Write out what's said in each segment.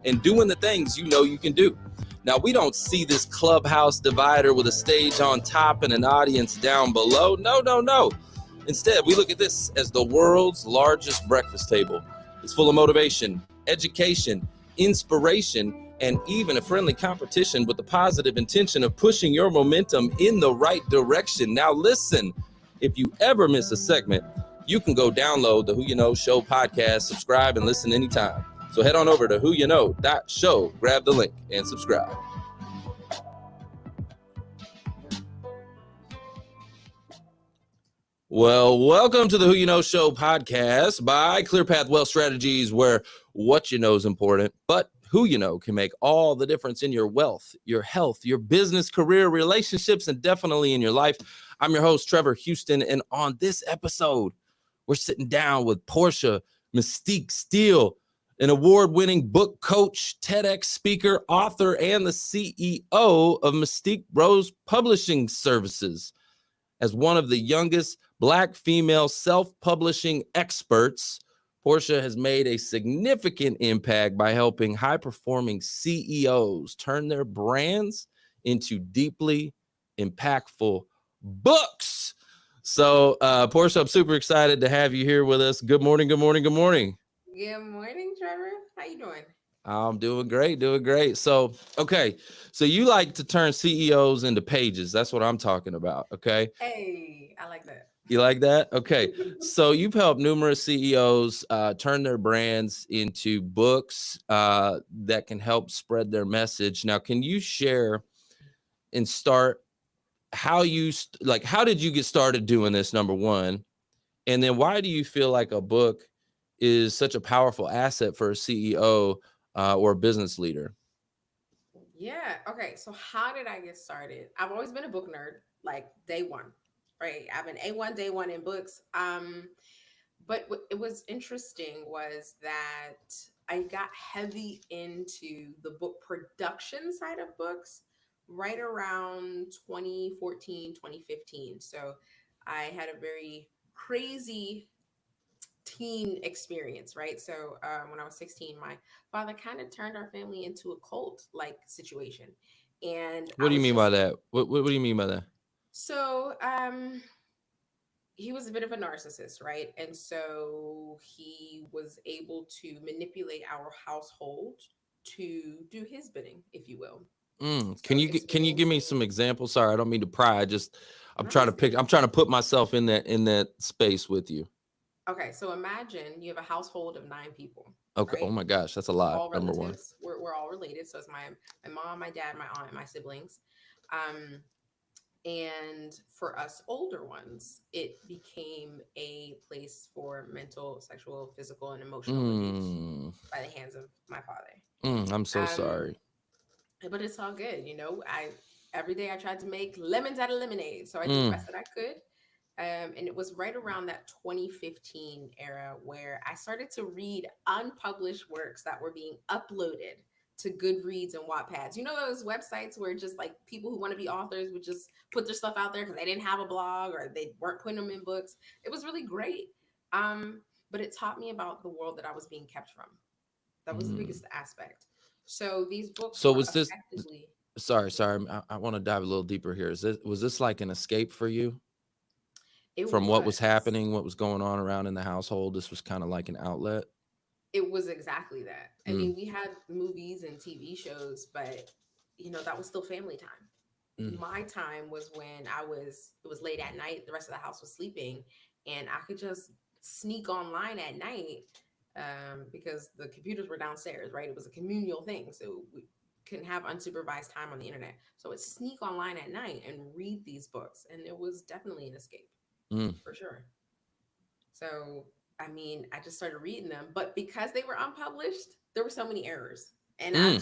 and doing the things you know you can do. Now, we don't see this clubhouse divider with a stage on top and an audience down below. No. Instead, we look at this as the world's largest breakfast table. It's full of motivation, education, inspiration, and even a friendly competition with the positive intention of pushing your momentum in the right direction. Now, listen, if you ever miss a segment, you can go download the Who You Know Show podcast, subscribe, and listen anytime. So head on over to whoyouknow.show, grab the link, and subscribe. Well, welcome to the Who You Know Show podcast by ClearPath Wealth Strategies, where what you know is important, but who you know can make all the difference in your wealth, your health, your business, career, relationships, and definitely in your life. I'm your host, Trevor Houston, and on this episode, we're sitting down with Porsché Mysticque Steele, an award-winning book coach, TEDx speaker, author, and the CEO of MysticqueRose Publishing Services. As one of the youngest Black female self-publishing experts, Porsché has made a significant impact by helping high-performing CEOs turn their brands into deeply impactful books. So, Porsché, I'm super excited to have you here with us. Good morning. Good morning, Trevor. How you doing? I'm doing great. So you like to turn CEOs into pages. That's what I'm talking about, okay? Hey, I like that. You like that? Okay. So you've helped numerous CEOs turn their brands into books that can help spread their message. Now, can you share and start how did you get started doing this, number one? And then why do you feel like a book is such a powerful asset for a CEO or a business leader? Yeah. Okay. So how did I get started? I've always been a book nerd, like day one, right? I've been A1 day one in books. But what it was interesting was that I got heavy into the book production side of books right around 2014, 2015. So I had a very crazy teen experience, right? So when I was 16, my father kind of turned our family into a cult like situation. And What do you mean by that? What do you mean by that? So he was a bit of a narcissist, right? And so he was able to manipulate our household to do his bidding, if you will. Can you give me some examples? Sorry, I don't mean to pry. I'm trying to put myself in that space with you. Okay, so imagine you have a household of 9 people. Okay. Right? Oh my gosh, that's a lot. All Number relatives. one. We're all related. So it's my mom, my dad, my aunt, and my siblings. And for us older ones, it became a place for mental, sexual, physical, and emotional abuse by the hands of my father. I'm so sorry. But it's all good. Every day I tried to make lemons out of lemonade. So I did the best that I could. And it was right around that 2015 era where I started to read unpublished works that were being uploaded to Goodreads and Wattpads. You know those websites where just like people who want to be authors would just put their stuff out there because they didn't have a blog or they weren't putting them in books. It was really great. But it taught me about the world that I was being kept from. That was the biggest aspect. So these books. So was this? Sorry. I want to dive a little deeper here. Was this like an escape for you? From what was happening, what was going on around in the household? This was kind of like an outlet. It was exactly that. I mean, we had movies and TV shows, but that was still family time. My time was when it was late at night. The rest of the house was sleeping, and I could just sneak online at night because the computers were downstairs, right? It was a communal thing. So we couldn't have unsupervised time on the internet. So I'd sneak online at night and read these books. And it was definitely an escape. For sure. So, I mean, I just started reading them, but because they were unpublished, there were so many errors. And I'm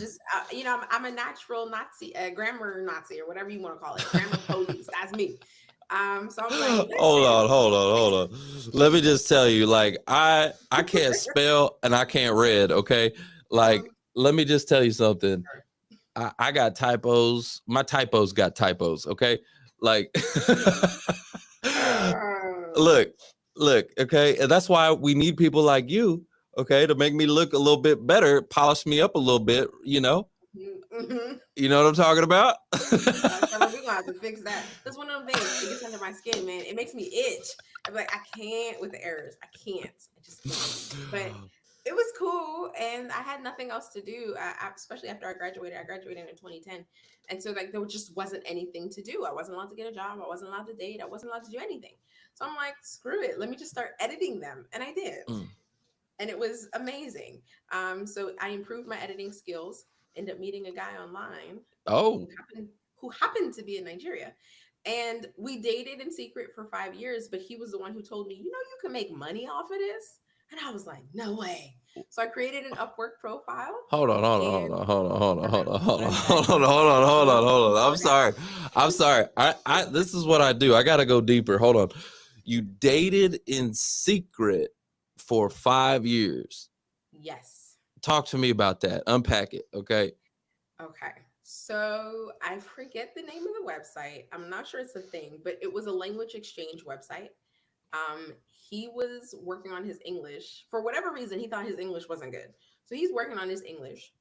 a natural Nazi, grammar Nazi, or whatever you want to call it. Grammar police. That's me. So I'm like, hold on. Let me just tell you, like, I can't spell and I can't read. Okay. Like, let me just tell you something. I got typos. My typos got typos. Okay. Like, look, okay. And that's why we need people like you okay, to make me look a little bit better, polish me up a little bit, you know? Mm-hmm. You know what I'm talking about? Trevor, we're gonna have to fix that. That's one of them things. It gets under my skin, man. It makes me itch. I'm like, I can't with the errors. I can't. I just can't. But it was cool, and I had nothing else to do. Especially after I graduated. I graduated in 2010, and so like there just wasn't anything to do. I wasn't allowed to get a job. I wasn't allowed to date. I wasn't allowed to do anything. So I'm like, screw it. Let me just start editing them, and I did, and it was amazing. So I improved my editing skills. Ended up meeting a guy online Oh, who happened to be in Nigeria. And we dated in secret for 5 years, but he was the one who told me, you can make money off of this. And I was like, no way. So I created an Upwork profile. hold on. I'm Okay. sorry. This is what I do. I gotta go deeper. Hold on. You dated in secret for 5 years. Yes. Talk to me about that. Unpack it. Okay. Okay. So I forget the name of the website. I'm not sure it's a thing, but it was a language exchange website. He was working on his English. For whatever reason, he thought his English wasn't good. So he's working on his English,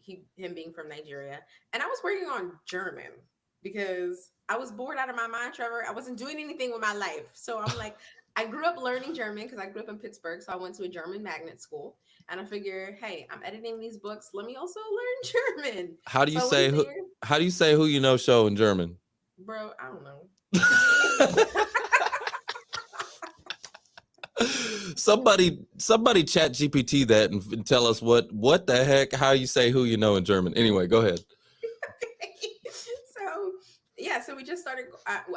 him being from Nigeria. And I was working on German because I was bored out of my mind, Trevor. I wasn't doing anything with my life. So I'm like, I grew up learning German because I grew up in Pittsburgh. So I went to a German magnet school. And I figured, hey, I'm editing these books. Let me also learn German. How do you So say who you know show in German? Bro, I don't know. somebody chat GPT that and tell us what the heck, how you say who you know in German. Anyway, go ahead. So we just started.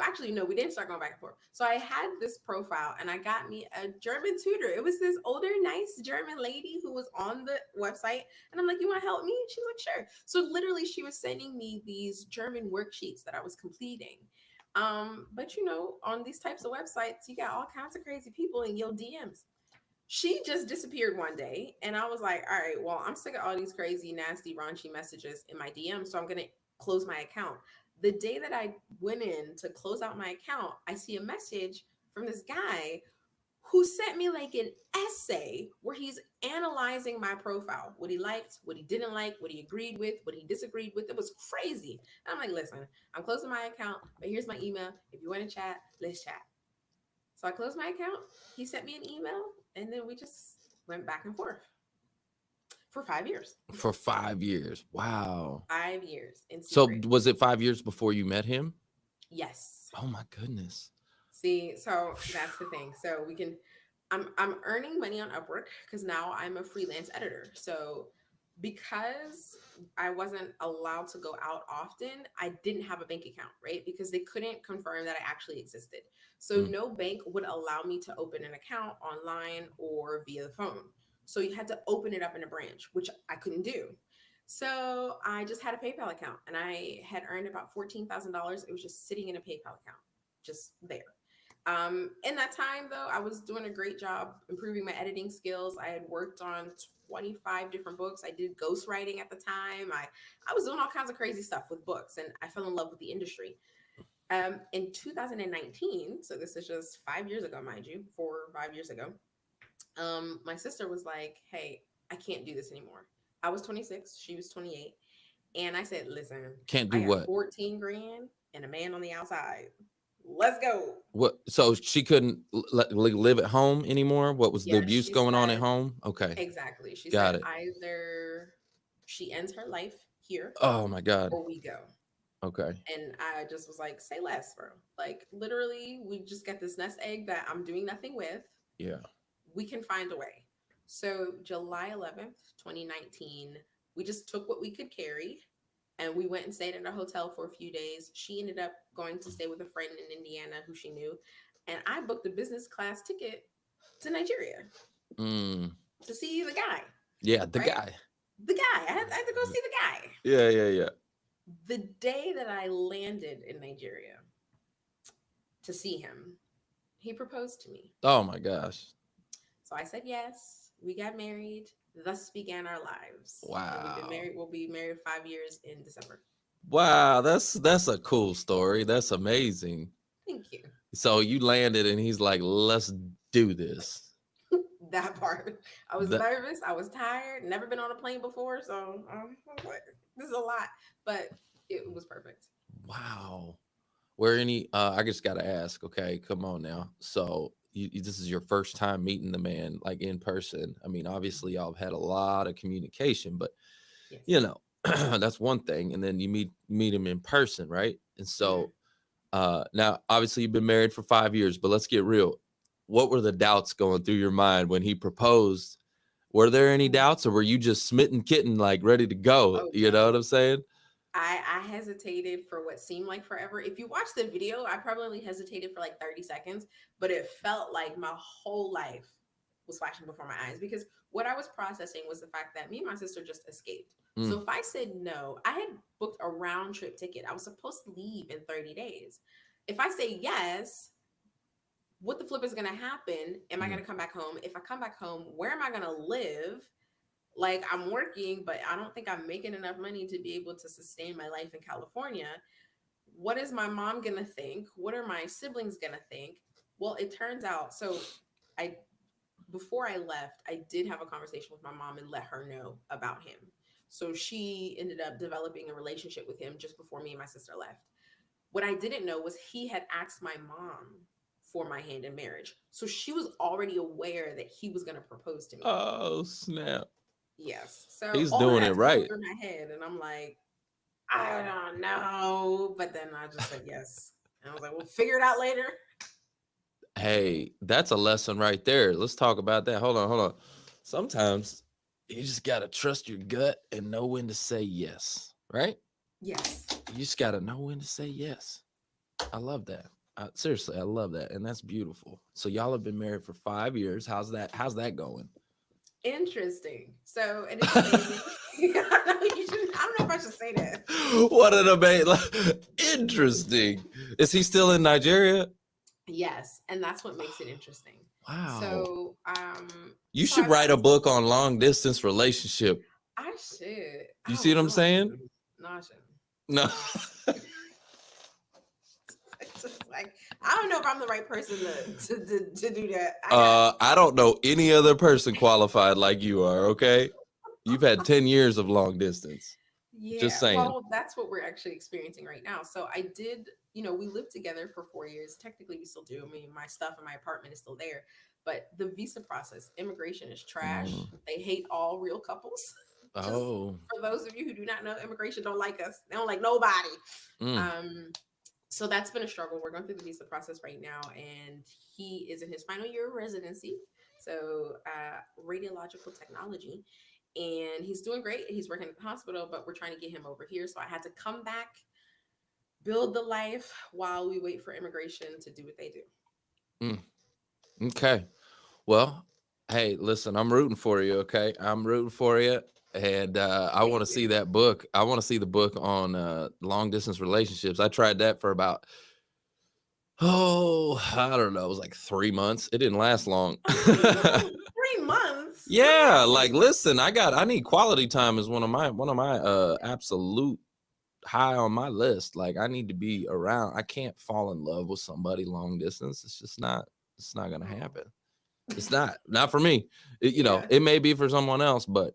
Actually, no, we didn't start going back and forth. So I had this profile, and I got me a German tutor. It was this older, nice German lady who was on the website, and I'm like, "You want to help me?" She's like, "Sure." So literally, she was sending me these German worksheets that I was completing. But on these types of websites, you got all kinds of crazy people in your DMs. She just disappeared one day, and I was like, all right, well, I'm sick of all these crazy, nasty, raunchy messages in my DM, so I'm gonna close my account. The day that I went in to close out my account, I see a message from this guy who sent me like an essay where he's analyzing my profile, what he liked, what he didn't like, what he agreed with, what he disagreed with. It was crazy. And I'm like, listen, I'm closing my account, but here's my email. If you want to chat, let's chat. So I closed my account. He sent me an email, and then we just went back and forth for 5 years. For 5 years. Wow. 5 years in secret. So was it 5 years before you met him? Yes. Oh my goodness. See, so that's the thing. So I'm earning money on Upwork because now I'm a freelance editor. So because I wasn't allowed to go out often, I didn't have a bank account, right? Because they couldn't confirm that I actually existed. So no bank would allow me to open an account online or via the phone. So you had to open it up in a branch, which I couldn't do. So I just had a PayPal account, and I had earned about $14,000. It was just sitting in a PayPal account, just there. In that time, though, I was doing a great job improving my editing skills. I had worked on 25 different books. I did ghostwriting at the time. I was doing all kinds of crazy stuff with books, and I fell in love with the industry. In 2019, so this is just 5 years ago, mind you, 4 or 5 years ago, my sister was like, hey, I can't do this anymore. I was 26, she was 28. And I said, listen, can't do I got what? 14 grand and a man on the outside. Let's go. What? So she couldn't live at home anymore? What was the abuse going on at home? Okay. Exactly. She Got said it. either she ends her life here. Oh my God. Or we go. Okay. And I just was like, say less, bro. Like literally, we just got this nest egg that I'm doing nothing with. Yeah. We can find a way. So July 11th, 2019, we just took what we could carry. And we went and stayed in a hotel for a few days. She ended up going to stay with a friend in Indiana who she knew. And I booked a business class ticket to Nigeria to see the guy. Yeah, the guy. The guy. I had to go see the guy. Yeah. The day that I landed in Nigeria to see him, he proposed to me. Oh my gosh. So I said yes. We got married. Thus began our lives. Wow. We've been married. We'll be married 5 years in December. Wow, that's a cool story. That's amazing. Thank you. So you landed and he's like, let's do this. That part. I was That nervous. I was tired. Never been on a plane before, so I was like, this is a lot, but it was perfect. wow. Where any I just gotta ask, okay, come on now. So this is your first time meeting the man like in person. I mean, obviously y'all have had a lot of communication, but Yes. you know, that's one thing. And then you meet him in person, right? And Mhm. so now obviously you've been married for 5 years, but let's get real. What were the doubts going through your mind when he proposed? Were there any Mm. doubts, or were you just smitten kitten, like ready to go? Oh You know what no. I'm saying? I hesitated for what seemed like forever. If you watch the video, I probably only hesitated for like 30 seconds, but it felt like my whole life was flashing before my eyes because what I was processing was the fact that me and my sister just escaped. Mm, So if I said no, I had booked a round trip ticket. I was supposed to leave in 30 days. If I say yes, what the flip is going to happen? Am I going mm. to come back home? If I come back home, where am I going to live? Like I'm working, but I don't think I'm making enough money to be able to sustain my life in California. What is my mom going to think? What are my siblings going to think? Well, it turns out, so I, before I left, I did have a conversation with my mom and let her know about him. So she ended up developing a relationship with him just before me and my sister left. What I didn't know was he had asked my mom for my hand in marriage. So she was already aware that he was going to propose to me. Oh snap! Yes. So He's all of doing it that's going right. through my head. And I'm like, I don't know. But then I just said yes. And I was like, we'll figure it out later. Hey, that's a lesson right there. Let's talk about that. Hold on, hold on. Sometimes you just gotta trust your gut and know when to say yes, right? Yes. You just gotta know when to say yes. I love that. Seriously, I love that, and that's beautiful. So y'all have been married for 5 years. How's that? How's that going? Interesting. So, and it's amazing. I don't know if I should say that. What an amazing, interesting. Is he still in Nigeria? Yes. And that's what makes it interesting. Wow. So, You so should I've write a always, book on long distance relationship. I should. You Oh, see what I'm no, I saying? shouldn't. No, I shouldn't. No. It's just like, I don't know if I'm the right person to do that. I got, I don't know any other person qualified like you are, okay? You've had 10 years of long distance. Just yeah, saying. well, that's what we're actually experiencing right now. So I did, we lived together for 4 years. Technically, we still do. I mean, my stuff in my apartment is still there. But the visa process, immigration is trash. Mm. They hate all real couples. Just Oh. for those of you who do not know, immigration don't like us. They don't like nobody. Mm. So that's been a struggle. We're going through the visa process right now, and he is in his final year of residency. So radiological technology, and he's doing great. He's working at the hospital, but we're trying to get him over here. So I had to come back, build the life while we wait for immigration to do what they do. Mm. Okay. Well, hey, listen, I'm rooting for you, okay? I'm rooting for you. And I want Thank to see you. that book. I want to see the book on long distance relationships. I tried that for about, I don't know. It was like 3 months. It didn't last long. Oh, 3 months. What Yeah, happened? like listen, I need quality time is one of my absolute high on my list. Like I need to be around. I can't fall in love with somebody long distance. It's not gonna Oh. happen. It's not for me. Yeah. It may be for someone else, but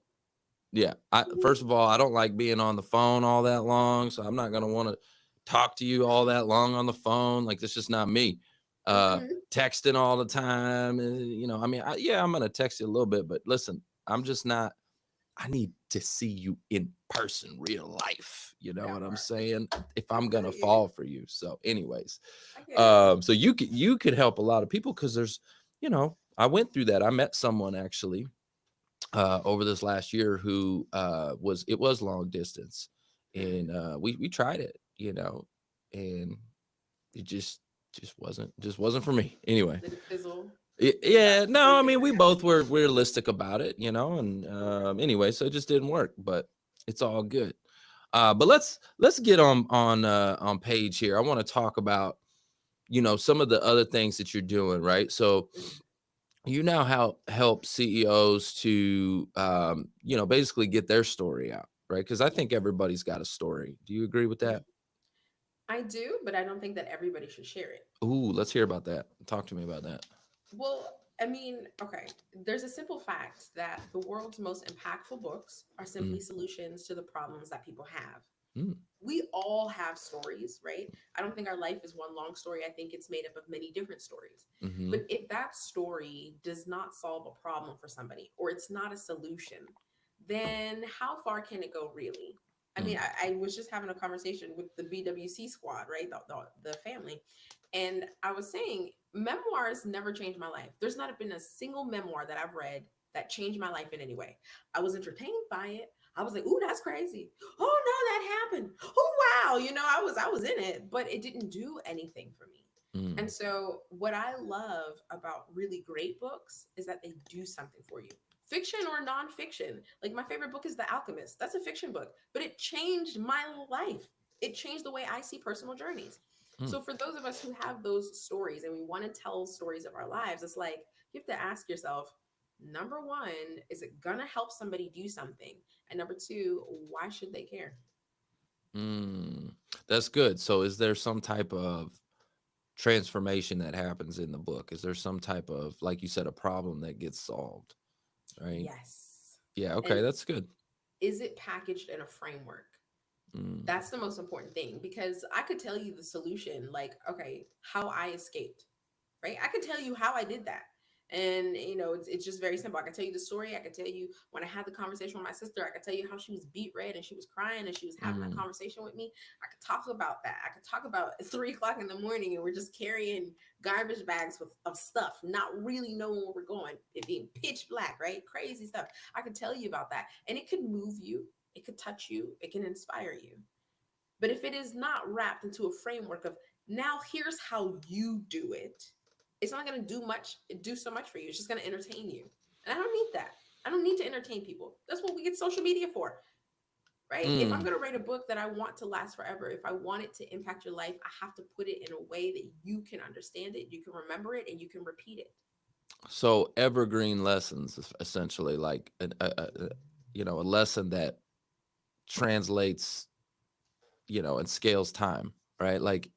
yeah. First of all, I don't like being on the phone all that long, so I'm not gonna want to talk to you all that long on the phone. Like that's just not me. Mm-hmm. Texting all the time, I mean, yeah, I'm gonna text you a little bit, but listen, I'm just not. I need to see you in person, real life. You know what That I'm part. saying? If I'm I gonna get it. fall for you. So, anyways, I get it. so you could help a lot of people because I went through that. I met someone actually over this last year who was long distance, Mm. and we tried it, and it just wasn't for me. Anyway. Did it fizzle? You got Yeah, no, didn't I figure mean we it out. both were realistic about it, and Okay. anyway, so it just didn't work, but it's all good. But let's get on page here. I want to talk about some of the other things that you're doing, right? So Mhm. you now help CEOs to basically get their story out, right? Because I think Yes. everybody's got a story. Do you agree with that? I do, but I don't think that everybody should share it. Ooh, let's hear about that. Talk to me about that. Well, I mean, okay, there's a simple fact that the world's most impactful books are simply Mm, solutions to the problems that people have. mm, We all have stories, right? I don't think our life is one long story. I think it's made up of many different stories. mm-hmm, But if that story does not solve a problem for somebody or it's not a solution, then how far can it go really? I mean, mm, I was just having a conversation with the BWC squad, right? The family. And I was saying, memoirs never changed my life. There's not been a single memoir that I've read that changed my life in any way. I was entertained by it. I was like, "Ooh, that's crazy. Oh no, that happened. Oh wow." I was in it, but it didn't do anything for me. mm. And so what I love about really great books is that they do something for you. Fiction or nonfiction. Like my favorite book is The Alchemist. That's a fiction book, but it changed my life. It changed the way I see personal journeys. Mm. So for those of us who have those stories and we want to tell stories of our lives, it's like you have to ask yourself, number one, is it gonna help somebody do something? And number two, why should they care? Mm. That's good. So is there some type of transformation that happens in the book? Is there some type of, like you said, a problem that gets solved? Right. Yes. Yeah. Okay. And That's good. is it packaged in a framework? Mm, That's the most important thing because I could tell you the solution, like, okay, how I escaped, right? I could tell you how I did that. And it's just very simple. I can tell you the story. I can tell you when I had the conversation with my sister. I could tell you how she was beat red and she was crying and she was having that mm, conversation with me. I could talk about that. I could talk about 3 o'clock in the morning and we're just carrying garbage bags of stuff, not really knowing where we're going. It being pitch black, right? Crazy stuff. I could tell you about that, and it could move you. It could touch you. It can inspire you. But if it is not wrapped into a framework of now here's how you do it, it's not going to do so much for you. It's just going to entertain you. And I don't need that. I don't need to entertain people. That's what we get social media for, right? If I'm mm. going to write a book that I want to last forever, if I want it to impact your life, I have to put it in a way that you can understand it, you can remember it, and you can repeat it. So evergreen lessons, essentially, like a lesson that translates, and scales time, right? Like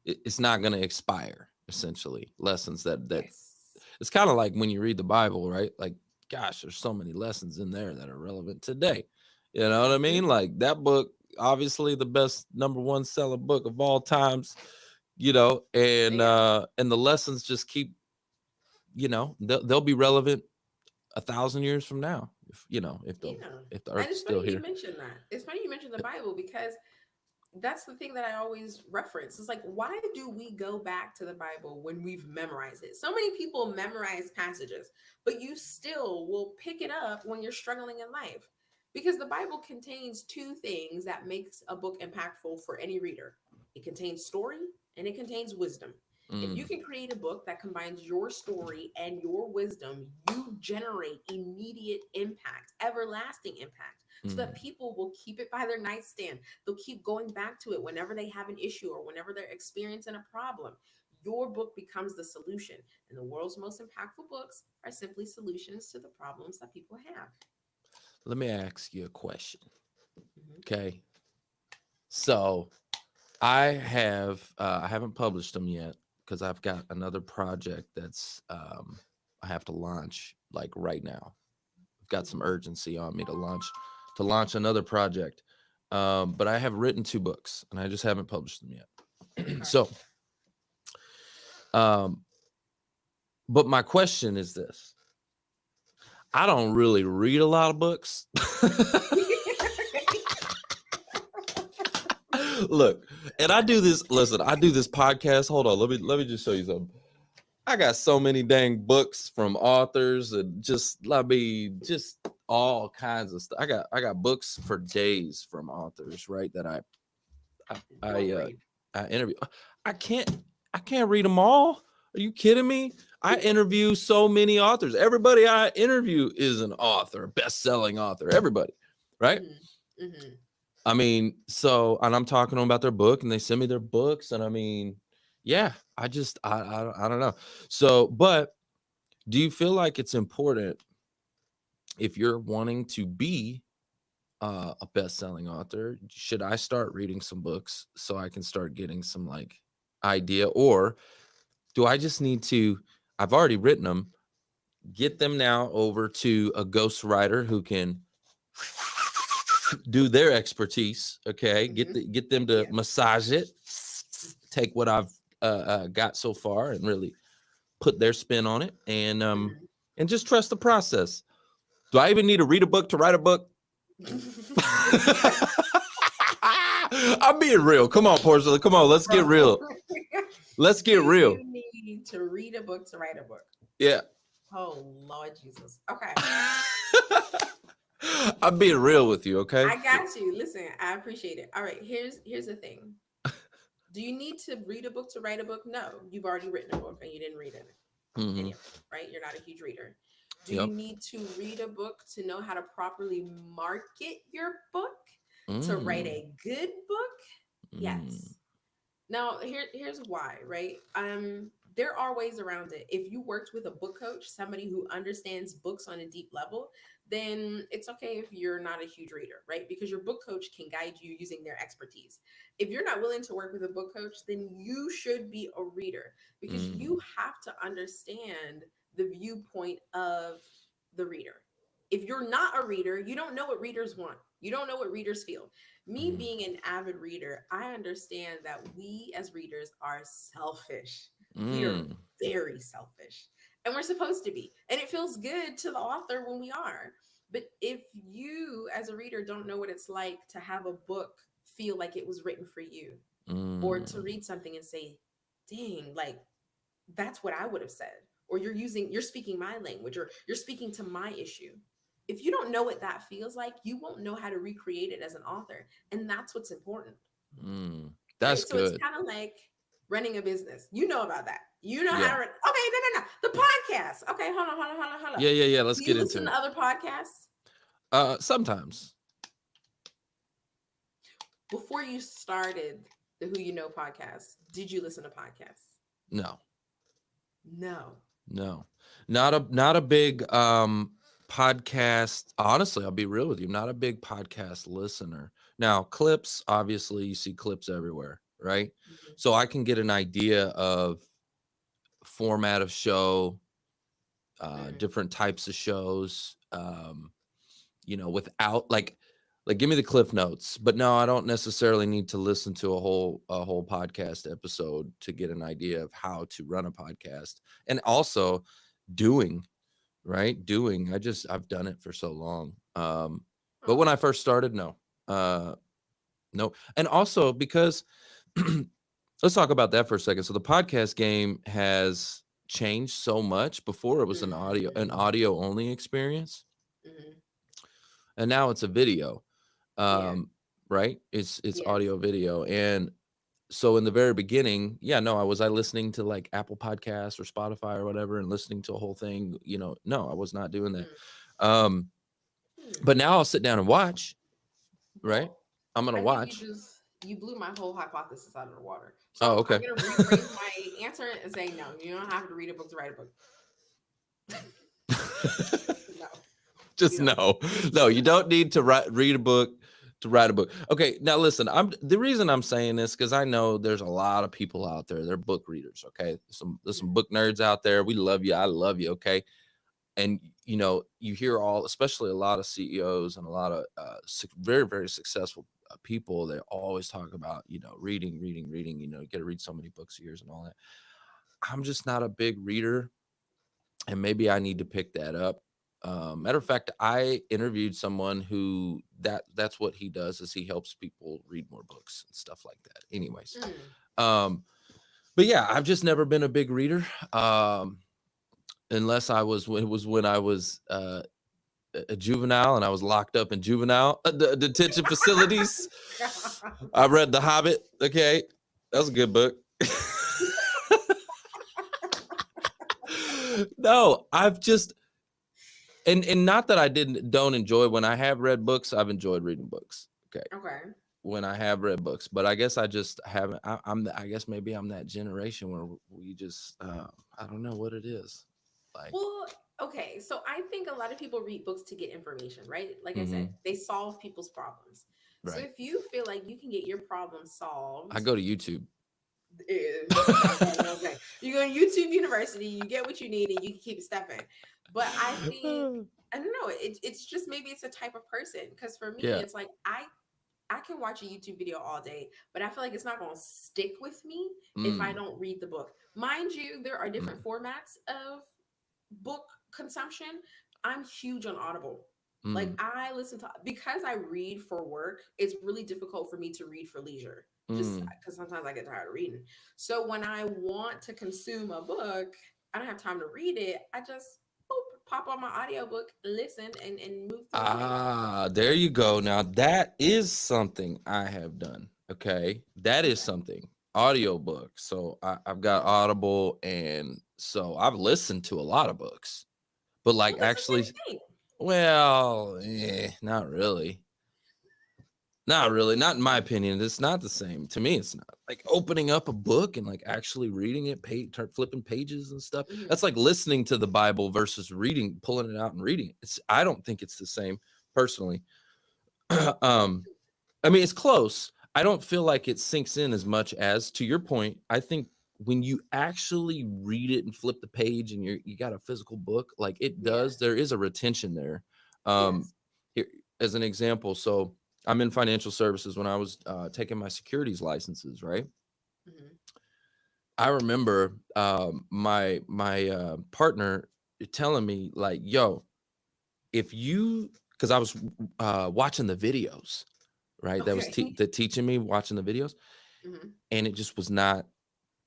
it's not going to expire. Essentially, lessons that Yes. it's kind of like when you read the Bible, right? Like, gosh, there's so many lessons in there that are relevant today. You know what I mean? Mhm. Like that book, obviously the best number one selling book of all times. Yeah. And the lessons just keep, they'll be relevant 1,000 years from now, Yeah. if the And earth's it's still funny you here. mentioned that. It's funny you mentioned the Bible because that's the thing that I always reference. It's like, why do we go back to the Bible when we've memorized it? So many people memorize passages, but you still will pick it up when you're struggling in life because the Bible contains two things that makes a book impactful for any reader. It contains story and it contains wisdom. If you Mm, can create a book that combines your story and your wisdom, you generate immediate impact, everlasting impact, so that mm. people will keep it by their nightstand. They'll keep going back to it whenever they have an issue or whenever they're experiencing a problem. Your book becomes the solution. And the world's most impactful books are simply solutions to the problems that people have. Let me ask you a question. Mhm. Okay. So I haven't published them yet because I've got another project that's I have to launch like right now. I've got some Mhm. urgency on me to launch another project. But I have written 2 books and I just haven't published them yet. Okay. So um but my question is this. I don't really read a lot of books. Look, and I do this. Listen, I do this podcast. Hold on, let me just show you something. I got so many dang books from authors and just all kinds of stuff. I got books for days from authors, right? That I I, Don't uh, read. I interview. I can't I can't read them all. Are you kidding me? I interview so many authors. Everybody I interview is an author, best-selling author. Everybody, right? Mhm. Mhm. I mean, and I'm talking to them about their book, and they send me their books, and I mean, yeah, I don't know. So, but do you feel like it's important if you're wanting to be a best-selling author? Should I start reading some books so I can start getting some like idea, or do I just need to? I've already written them. get them now over to a ghostwriter who can do their expertise. Okay, get them to massage it, take what I've got so far, and really put their spin on it, and just trust the process. Do I even need to read a book to write a book? I'm being real. Come on, Porcelain. Come on, let's get real. Let's get real. You need to read a book to write a book. Yeah. Oh, Lord Jesus. Okay. I'm being real with you, okay? I got you. Listen, I appreciate it. All right, here's the thing. Do you need to read a book to write a book? No. You've already written a book and you didn't read it. Anyway, right? You're not a huge reader. Do you need to read a book to know how to properly market your book? To write a good book? Yes. Now, here's why, right? There are ways around it. If you worked with a book coach, somebody who understands books on a deep level, then it's okay if you're not a huge reader, right? Because your book coach can guide you using their expertise. If you're not willing to work with a book coach, then you should be a reader, because you have to understand the viewpoint of the reader. If you're not a reader, you don't know what readers want. You don't know what readers feel. Me being an avid reader, I understand that we as readers are selfish. We are very selfish, and we're supposed to be. And it feels good to the author when we are. But if you as a reader don't know what it's like to have a book feel like it was written for you, or to read something and say, dang, like that's what I would have said, or you're speaking my language, or you're speaking to my issue. If you don't know what that feels like, you won't know how to recreate it as an author. And that's what's important. That's right? So good. it's kind of like running a business. You know about that. You know Yeah. how to run. Okay, no. The podcast. Okay, hold on. Yeah. Let's Do get you into listen it. to other podcasts? Sometimes. Before you started the Who You Know podcast, did you listen to podcasts? No. No. Not a big podcast. Honestly, I'll be real with you. Not a big podcast listener. Now, clips, obviously you see clips everywhere, right? So I can get an idea of format of show, different types of shows, without like give me the cliff notes. But no, I don't necessarily need to listen to a whole podcast episode to get an idea of how to run a podcast. And also doing I've done it for so long. But when I first started, no. No. And also because let's talk about that for a second. So the podcast game has changed so much. Before it was an audio only experience, and now it's a video. Right? It's audio video. And so in the very beginning, was I listening to like Apple Podcasts or Spotify or whatever and listening to a whole thing? No, I was not doing that. But now I'll sit down and watch, right? I'm going to watch. You blew my whole hypothesis out of the water. So okay. I'm going to rephrase my answer and say, no, you don't have to read a book to write a book. No. Just no. No, you don't need to read a book to write a book. Okay, now listen, the reason I'm saying this because I know there's a lot of people out there. They're book readers, okay? There's some book nerds out there. We love you. I love you, okay? And you hear especially a lot of CEOs and a lot of very, very successful people. They always talk about reading. You got to read so many books a year and all that. I'm just not a big reader, and maybe I need to pick that up. Matter of fact, I interviewed someone who that's what he does is he helps people read more books and stuff like that. Anyways, but yeah, I've just never been a big reader. Unless it was when I was a juvenile and I was locked up in juvenile detention facilities. I read The Hobbit. Okay, that was a good book. No, I've just and not that I don't enjoy when I have read books. I've enjoyed reading books. Okay. When I have read books, but I guess I just haven't. I guess maybe I'm that generation where we just I don't know what it is. Well, okay, so I think a lot of people read books to get information, right? Like I said, they solve people's problems. Right. So if you feel like you can get your problem solved, I go to YouTube. You go to YouTube University, you get what you need, and you can keep stepping. But I think I don't know. It's just maybe it's a type of person. Because for me, Yeah. it's like I can watch a YouTube video all day, but I feel like it's not going to stick with me if I Mm, don't read the book. Mind you, there are different mm, formats of book consumption. I'm huge on Audible. Like mm, I listen to because I read for work, it's really difficult for me to read for leisure. Just mm. because sometimes I get tired of reading. So when I want to consume a book, I don't have time to read it. I just boop, pop on my audiobook, listen, and move through the day. There you go. Now that is something I have done. Okay. That is Okay. something. Audiobook. So I've got Audible, and so I've listened to a lot of books. But Well, like that's the actually, same thing. well, not really. Not really. Not in my opinion. It's not the same. To me, it's not. Like opening up a book and like actually reading it, flipping pages and stuff. Mhm. That's like listening to the Bible versus reading, pulling it out and reading it. I don't think it's the same personally. um, I mean, it's close. I don't feel like it sinks in as much as, to your point, I think when you actually read it and flip the page and you got a physical book, like it Yeah. does, there is a retention there. Um, Yes. here, as an example, so I'm in financial services. When I was taking my securities licenses, right? Mhm. I remember my partner telling me like, "Yo, if you," because I was watching the videos, right? That was Okay. teaching me watching the videos, Mhm. and it just was not.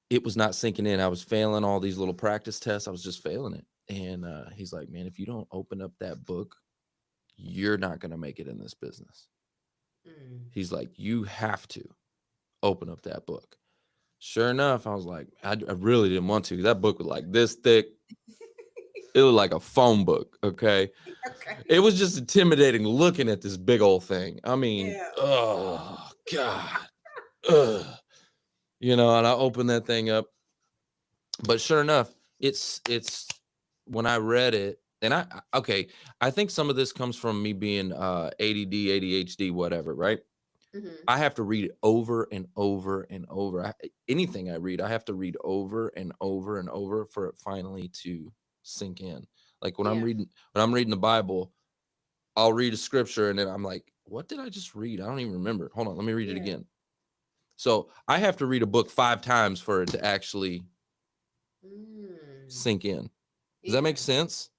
It was not sinking in. I was failing all these little practice tests. I was just failing it. And he's like, "Man, if you don't open up that book, you're not gonna make it in this business." Mm. He's like, "You have to open up that book." Sure enough, I was like, I really didn't want to. That book was like this thick. It was like a phone book. Okay. It Okay. was just intimidating looking at this big old thing. I mean, Yeah. oh God. Ugh. And I opened that thing up. But sure enough, it's when I read it, and okay, I think some of this comes from me being ADD, ADHD, whatever, right? Mhm. I have to read it over and over and over. Anything I read, I have to read over and over and over for it finally to sink in. Like Yeah. when I'm reading the Bible, I'll read a scripture and then I'm like, what did I just read? I don't even remember. Hold on, let me read it Yeah. again. So I have to read a book 5 times for it to actually Mm. sink in. Does that make Yeah. sense?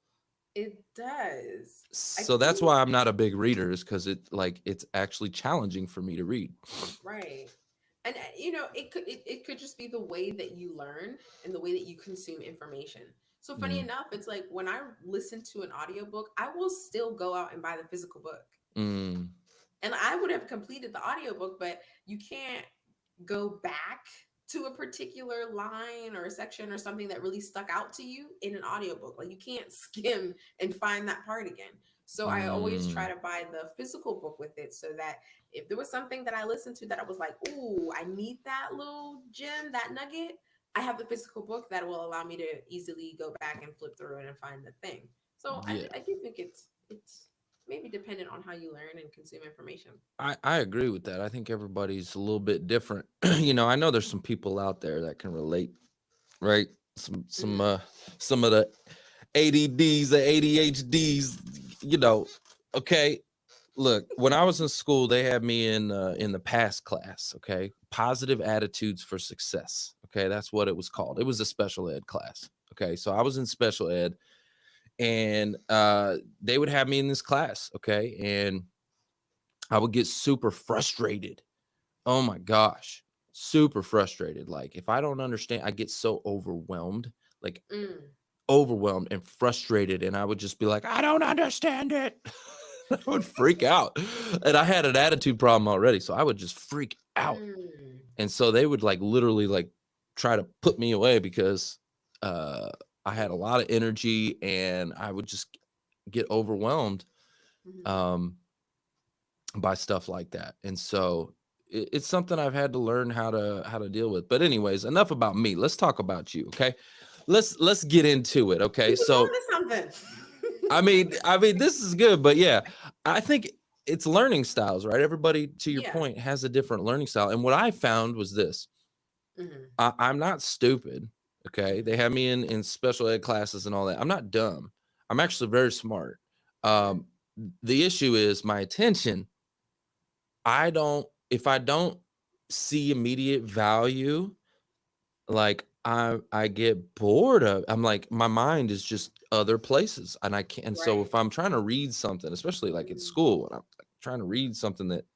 It does. I So that's think why I'm not a big reader, is because it's actually challenging for me to read. right. And it could just be the way that you learn and the way that you consume information. So funny Mm, enough, it's like when I listen to an audiobook, I will still go out and buy the physical book. mm, And I would have completed the audiobook, but you can't go back to a particular line or a section or something that really stuck out to you in an audiobook. Like you can't skim and find that part again. So I always try mm. to buy the physical book with it so that if there was something that I listened to that I was like, ooh, I need that little gem, that nugget, I have the physical book that will allow me to easily go back and flip through it and find the thing. So Yeah. I do think it's maybe dependent on how you learn and consume information. I agree with that. I think everybody's a little bit different. I know there's some people out there that can relate, right? Mm, Some of the ADDs, the ADHDs, okay. Look, when I was in school, they had me in the past class, okay? Positive attitudes for success. Okay, that's what it was called. It was a special ed class. Okay, so I was in special ed, and they would have me in this class, okay? And I would get super frustrated. Oh my gosh, super frustrated. Like if I don't understand, I get so overwhelmed, like mm, overwhelmed and frustrated, and I would just be like, I don't understand it. I would freak out. And I had an attitude problem already, so I would just freak out. mm, And so they would like literally like try to put me away because uh I had a lot of energy and I would just get overwhelmed mhm. um by stuff like that. And so it's something I've had to learn how to deal with. But anyways, enough about me. Let's talk about you, okay? Let's get into it, okay? We was So on to something. I mean this is good, but yeah, I think it's learning styles, right? Everybody, to your Yeah. point, has a different learning style. And what I found was this. Hmm. I'm not stupid. Okay. They have me in special ed classes and all that. I'm not dumb. I'm actually very smart. Hmm. Um, the issue is my attention. If I don't see immediate value, like I get bored of, I'm like, my mind is just other places and I can't. And so Right. if I'm trying to read something, especially like at Mhm. school, and I'm like, trying to read something that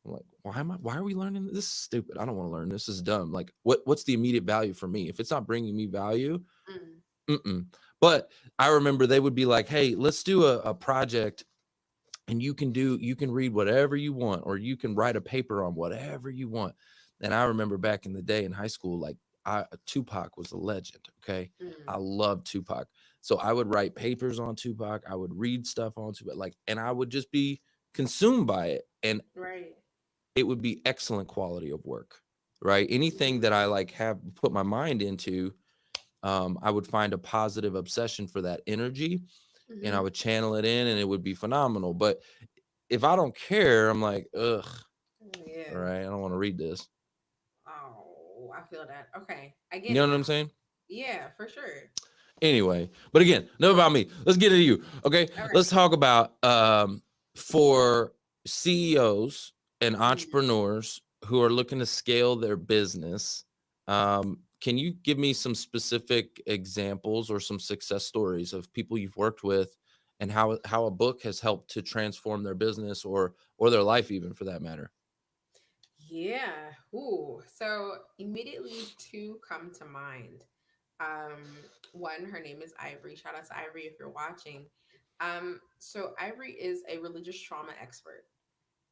I'm like, why are we learning this? This is stupid. I don't want to learn. This is dumb. Like, what's the immediate value for me? If it's not bringing me value, Mm. mm-mm. But I remember they would be like, hey, let's do a project, and you can read whatever you want, or you can write a paper on whatever you want. And I remember back in the day in high school, like Tupac was a legend. Okay. I Mm. love Tupac. So I would write papers on Tupac. I would read stuff on Tupac, like, and I would just be consumed by it. And Right. it would be excellent quality of work, right? Anything that I like have put my mind into, I would find a positive obsession for that energy, and I Hmm. would channel it in, and it would be phenomenal. But if I don't care, I'm like, ugh, all Yeah. right, I don't want to read this. Oh, I feel that. Okay, I You get know it what I'm now. saying? Yeah, for sure. Anyway, but again, enough about me. Let's get into you. Okay. All right. Let's talk about for CEOs and Mhm. entrepreneurs who are looking to scale their business. Can you give me some specific examples or some success stories of people you've worked with, and how a book has helped to transform their business or their life, even for that matter? Yeah. Ooh. So immediately two come to mind. One, her name is Ivory. Shout out to Ivory if you're watching. So Ivory is a religious trauma expert.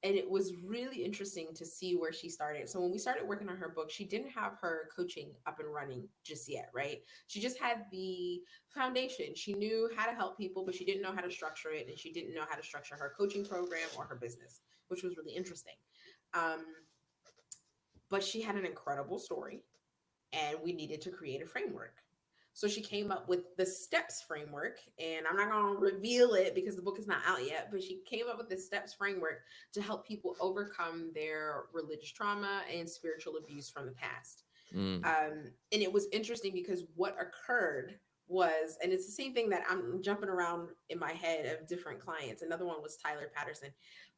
And it was really interesting to see where she started. So when we started working on her book, she didn't have her coaching up and running just yet, right? She just had the foundation. She knew how to help people, but she didn't know how to structure it, and she didn't know how to structure her coaching program or her business, which was really interesting. Um, but she had an incredible story, and we needed to create a framework. So she came up with the steps framework, and I'm not going to reveal it because the book is not out yet, but she came up with the steps framework to help people overcome their religious trauma and spiritual abuse from the past. Mm, And it was interesting because what occurred was, and it's the same thing that I'm jumping around in my head of different clients. Another one was Tyler Patterson.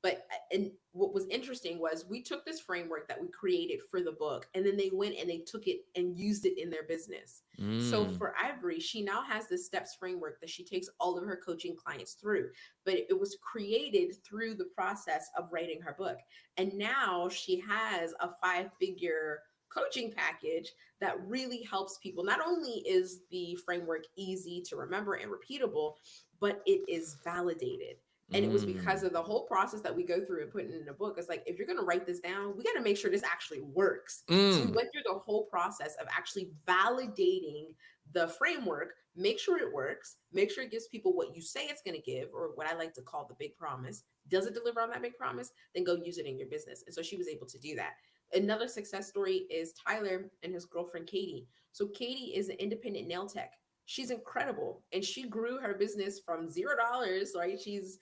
But and what was interesting was we took this framework that we created for the book, and then they went and they took it and used it in their business. So mm, for Ivory, she now has this steps framework that she takes all of her coaching clients through, but it was created through the process of writing her book. And now she has a 5-figure coaching package that really helps people. Not only is the framework easy to remember and repeatable, but it is validated. And it was because mm, of the whole process that we go through and putting it in a book. It's like, if you're going to write this down, we got to make sure this actually works. So we mm, went through the whole process of actually validating the framework, make sure it works, make sure it gives people what you say it's going to give, or what I like to call the big promise. Does it deliver on that big promise? Then go use it in your business. And so she was able to do that. Another success story is Tyler and his girlfriend Katie. So Katie is an independent nail tech. She's incredible, and she grew her business from $0, right? She's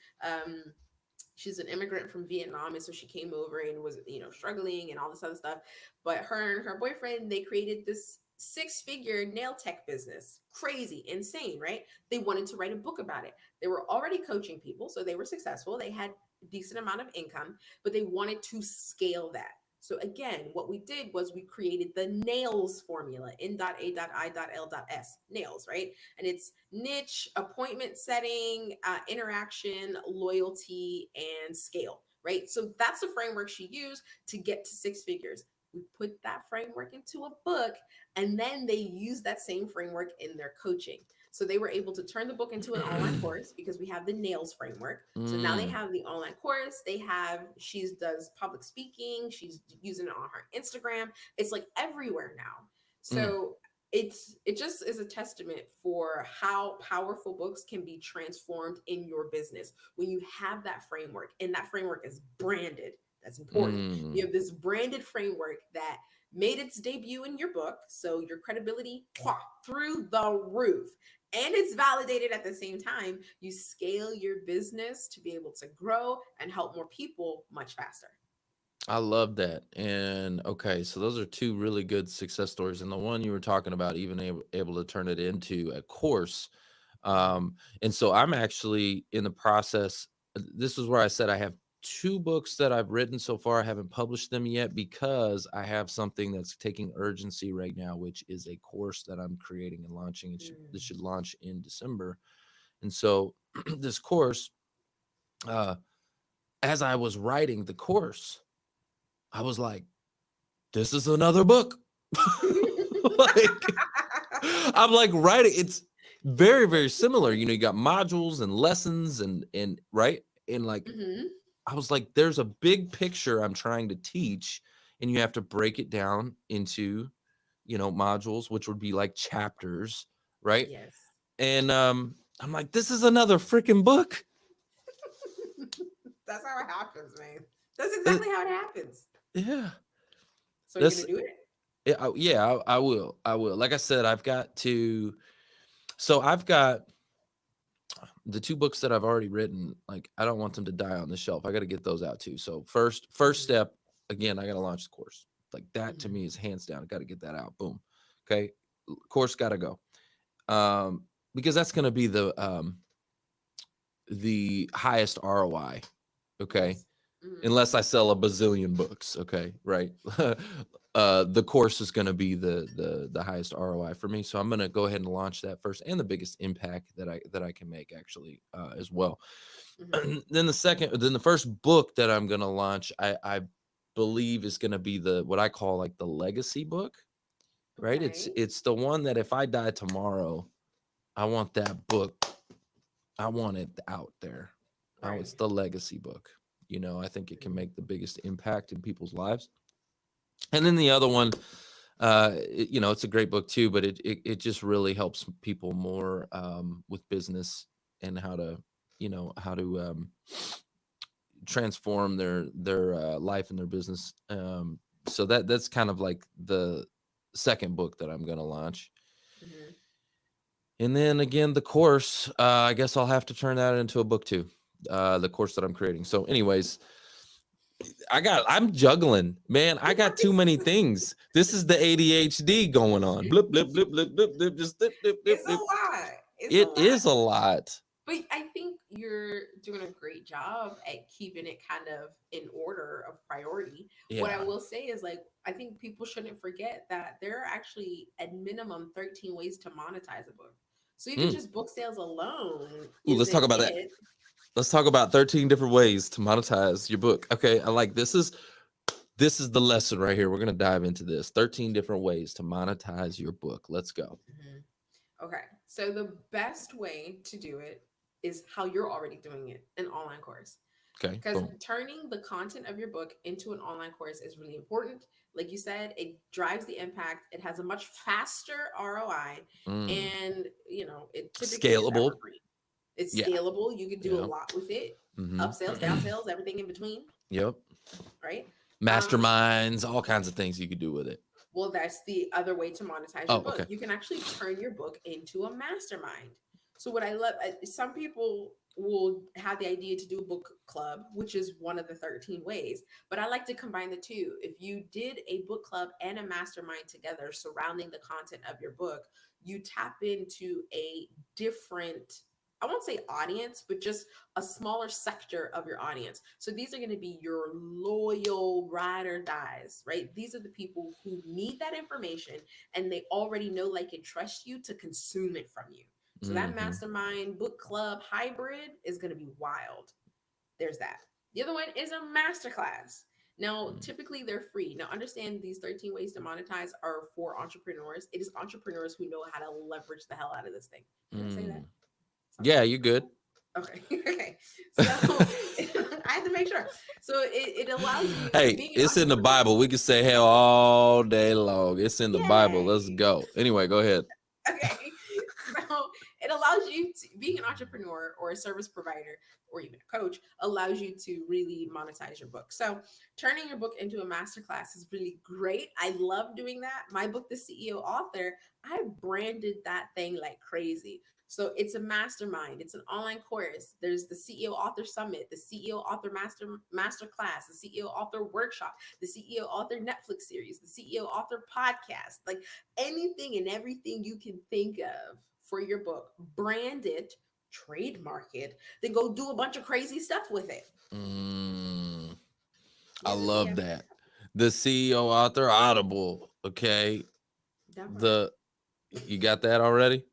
an immigrant from Vietnam, and so she came over and was, struggling and all this other stuff. But her and her boyfriend, they created this 6-figure nail tech business. Crazy, insane, right? They wanted to write a book about it. They were already coaching people, so they were successful. They had a decent amount of income, but they wanted to scale that. So again, what we did was we created the nails formula, N.A.I.L.S, nails, right? And it's niche, appointment setting, interaction, loyalty, and scale, right? So that's the framework she used to get to 6 figures. We put that framework into a book, and then they use that same framework in their coaching. So they were able to turn the book into an online course because we have the nails framework. So now they mm, have the online course. She does public speaking. She's using it on her Instagram. It's like everywhere now. mm, So it just is a testament for how powerful books can be transformed in your business when you have that framework, and that framework is branded. That's important. You mm. have this branded framework that made its debut in your book, so your credibility through the roof, and it's validated at the same time. You scale your business to be able to grow and help more people much faster. I love that. And okay, so those are two really good success stories. And the one you were talking about, even able to turn it into a course. Mhm. And so I'm actually in the process. This is where I said I have two books that I've written so far. I haven't published them yet because I have something that's taking urgency right now, which is a course that I'm creating and launching. This Mm. should launch in December. And so this course, uh, as I was writing the course, I was like, this is another book. Like, I'm like writing. It's very, very similar. You got modules and lessons and right. And like, Mhm. I was like, there's a big picture I'm trying to teach, and you have to break it down into, modules, which would be like chapters, right? Yes. And I'm like, this is another freaking book. That's how it happens, man. That's Uh, exactly how it happens. yeah, So you're that's gonna do it? yeah. I will. I will. Like I said, I've got to. So I've got the two books that I've already written. Like, I don't want them to die on the shelf. I got to get those out too. So first Mhm. step, again, I got to launch the course. Like that to Mhm. me is hands down. I got to get that out. Boom. Okay, course got to go. Because that's going to be the highest ROI. Okay, Yes. Mhm. unless I sell a bazillion books. Okay, right. The course is going to be the highest ROI for me, so I'm going to go ahead and launch that first, and the biggest impact that I can make actually as well. Mhm. Then the first book that I'm going to launch, I believe is going to be the what I call like the legacy book. Right? It's Okay. it's the one that if I die tomorrow, I want that book. I want it out there. It's Right. the legacy book. I think it can Mhm. make the biggest impact in people's lives. And then the other one, it's a great book too, but it just really helps people more with business and how to transform their life and their business. So that's kind of like the second book that I'm going to launch. Mhm. And then again, the course, I guess I'll have to turn that into a book too. The course that I'm creating. So, anyways, I'm juggling, man. I got too many things. This is the ADHD going on. Blip, blip, blip, blip, blip, blip, just blip, blip, blip, It's a blip. lot. It's a It lot. is a lot. But I think you're doing a great job at keeping it kind of in order of priority. What I Yeah. will say is, like, I think people shouldn't forget that there are actually at minimum 13 ways to monetize a book. So even Mm. just book sales alone Ooh, let's talk isn't about that. it. Let's talk about 13 different ways to monetize your book. Okay, I like this is the lesson right here. We're gonna dive into this. 13 different ways to monetize your book. Let's go. Mhm. Okay. So the best way to do it is how you're already doing it, an online course. Okay, Because boom. turning the content of your book into an online course is really important. Like you said, it drives the impact. It has a much faster ROI, Mm. and it typically is Scalable. evergreen. It's Yeah. scalable. You can do a Yeah. lot with it. Mm-hmm. Up sales, down sales, everything in between, Yep. right? Um, Masterminds, all kinds of things you could do with it. Well, that's the other way to monetize your Oh, book. okay. You can actually turn your book into a mastermind. So, what I love, some people will have the idea to do a book club, which is one of the 13 ways, but I like to combine the two. If you did a book club and a mastermind together surrounding the content of your book, you tap into a different, I won't say audience, but just a smaller sector of your audience. So these are going to be your loyal ride or dies, right? These are the people who need that information and they already know, like, and trust you to consume it from you. So that Mm-hmm. mastermind book club hybrid is going to be wild. There's that. The other one is a masterclass. Now, typically they're free. Now, understand these 13 ways to monetize are for entrepreneurs. It is entrepreneurs who know how to leverage the hell out of this thing. Did I say that? Mm. Sound Yeah, like you good. okay. Okay. So I had to make sure. So it allows you Hey, being an it's in the entrepreneur. Bible. We can say hell all day long. It's in the Bible. Let's Yay. go. Anyway, go ahead. Okay. So it allows you to being an entrepreneur or a service provider or even a coach allows you to really monetize your book. So turning your book into a masterclass is really great. I love doing that. My book, The CEO Author, I branded that thing like crazy. So it's a mastermind. It's an online course. There's the CEO Author Summit, the CEO Author Master Class, the CEO Author Workshop, the CEO Author Netflix series, the CEO Author podcast. Like anything and everything you can think of for your book, brand it, trademark it, then go do a bunch of crazy stuff with it. I Yeah, love that. The CEO Author Audible. Okay. that part. You got that already?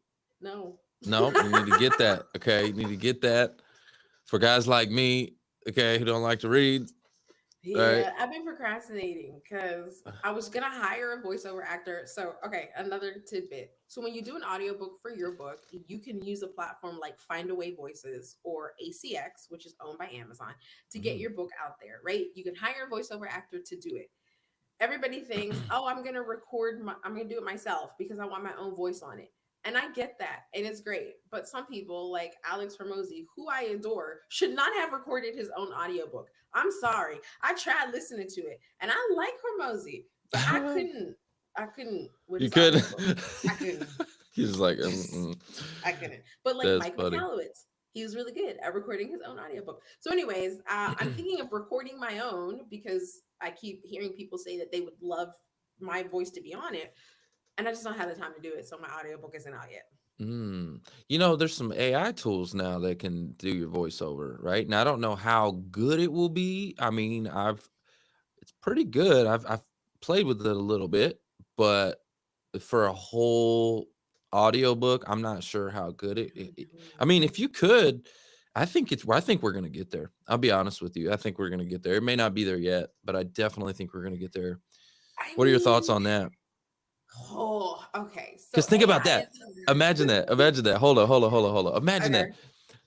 No. No, you need to get that. Okay. You need to get that for guys like me. Okay. Who don't like to read. Right. Yeah, I've been procrastinating because I was gonna hire a voiceover actor. So, okay, another tidbit. So, when you do an audiobook for your book, you can use a platform like Findaway Voices or ACX, which is owned by Amazon, to get your book out there, right? You can hire a voiceover actor to do it. Everybody thinks, oh, I'm gonna do it myself because I want my own voice on it. And I get that, and it's great. But some people, like Alex Hormozy, who I adore, should not have recorded his own audiobook. I'm sorry. I tried listening to it, and I like Hormozy, but I couldn't with You his could. audiobook. I couldn't. He's just like, I couldn't. But like that's Mike funny. Michalowicz, he was really good at recording his own audiobook. So, anyways, I'm thinking of recording my own because I keep hearing people say that they would love my voice to be on it. And I just don't have the time to do it. So my audiobook isn't out yet. You know, there's some AI tools now that can do your voiceover, right? Now I don't know how good it will be. I mean, it's pretty good. I've played with it a little bit, but for a whole audiobook, I'm not sure how good I mean, if you could, I think we're gonna get there. I'll be honest with you. I think we're gonna get there. It may not be there yet, but I definitely think we're gonna get there. I What are your thoughts mean, on that? oh, okay. Because So think about AI that. Imagine that. Imagine that. Hold on. Imagine that. okay.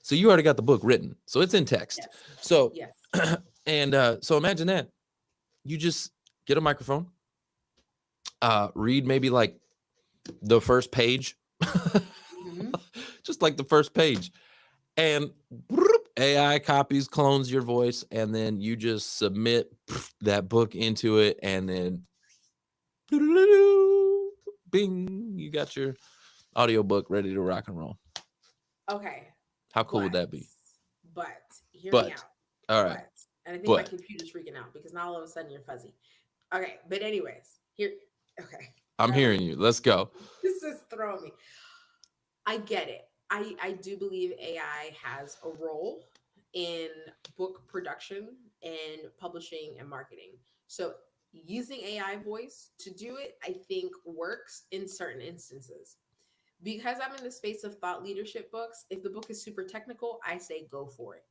So you already got the book written, so it's in text. Yes. So, Yes. and so imagine that you just get a microphone, read maybe like the first page, Mm-hmm. just like the first page, and AI copies, clones your voice, and then you just submit that book into it, and then bing, you got your audiobook ready to rock and roll. Okay. How cool would But, that be? but, hear me But, out. all right, And I think my but computer's freaking out because now all of a sudden you're fuzzy. Okay. But, anyways, here. Okay. I'm hearing you. Let's go. This is throwing me. I get it. I do believe AI has a role in book production and publishing and marketing. So using AI voice to do it, I think works in certain instances. Because I'm in the space of thought leadership books, if the book is super technical, I say go for it.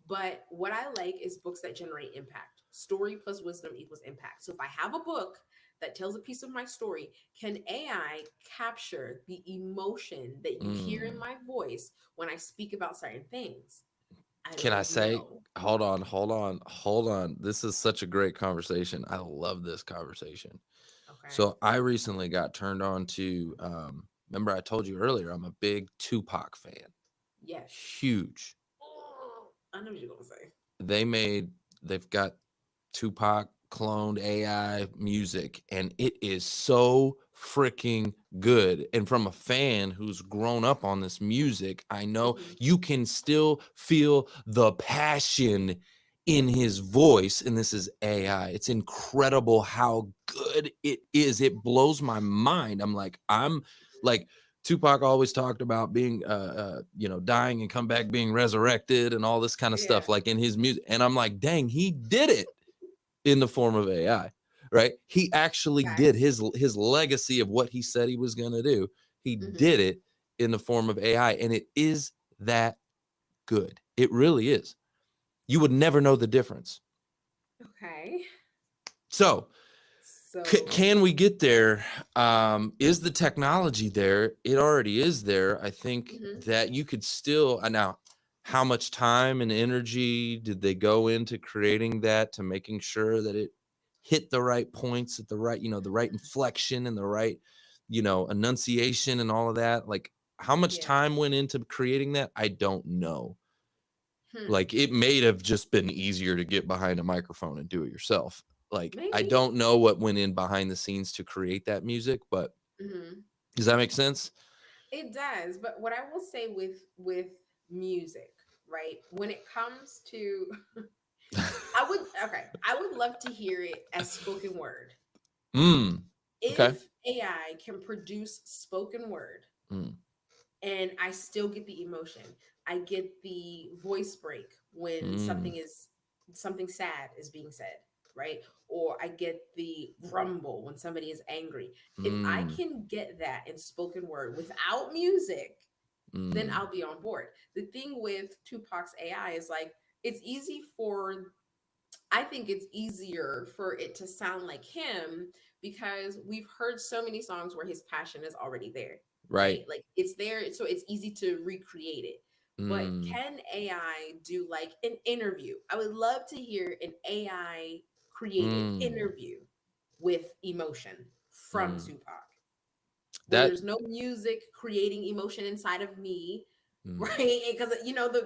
But what I like is books that generate impact. Story plus wisdom equals impact. So if I have a book that tells a piece of my story, can AI capture the emotion that you hear in Mm. my voice when I speak about certain things? I Can I don't say, know. hold on. This is such a great conversation. I love this conversation. Okay. So I recently got turned on to, remember I told you earlier, I'm a big Tupac fan. Yes. Huge. I know what you're gonna say. They've got Tupac cloned AI music, and it is so freaking good. And from a fan who's grown up on this music, I know Mhm. you can still feel the passion in his voice. And this is AI. It's incredible how good it is. It blows my mind. I'm like, Tupac always talked about being, dying and come back being resurrected and all this kind of Yeah. stuff, like in his music. And I'm like, dang, he did it in the form of AI, right? He actually Okay. did his legacy of what he said he was going to do. He Hmm. did it in the form of AI, and it is that good. It really is. You would never know the difference. Okay. So, So. can we get there? Is the technology there? It already is there. I think Mhm. that you could still now. How much time and energy did they go into creating that, to making sure that it hit the right points at the right, the right inflection and the right, enunciation and all of that? Like, how much Yeah. time went into creating that? I don't know. Hmm. Like, it may have just been easier to get behind a microphone and do it yourself. Like, I Maybe. don't know what went in behind the scenes to create that music, but Hmm. does that make sense? It does, but what I will say with music, right? When it comes to I would love to hear it as spoken word. Mm. Okay. If AI can produce spoken word Mm. and I still get the emotion, I get the voice break when Mm. something sad is being said, right? Or I get the rumble when somebody is angry. If I Mm. can get that in spoken word without music, then Mm. I'll be on board. The thing with Tupac's AI is like it's easy for I think it's easier for it to sound like him because we've heard so many songs where his passion is already there, right? Right. Like it's there, so it's easy to recreate it. But Mm. can AI do like an interview? I would love to hear an AI created Mm. interview with emotion from Mm. Tupac, where That there's no music creating emotion inside of me, mm. right? Because you know the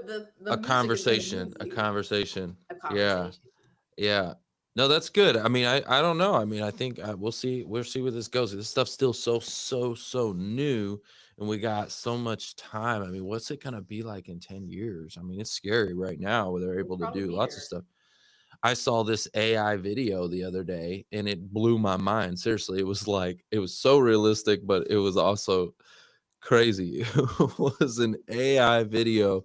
A music is going to conversation. move A you. conversation. A Yeah. conversation. Yeah. No, that's good. I mean, I don't know. I mean, I think we'll see. We'll see where this goes. This stuff's still so new, and we got so much time. I mean, what's it gonna be like in 10 years? I mean, it's scary right now where they're We'll able to probably do be lots of here. stuff. I saw this AI video the other day, and it blew my mind. Seriously, it was so realistic, but it was also crazy. It was an AI video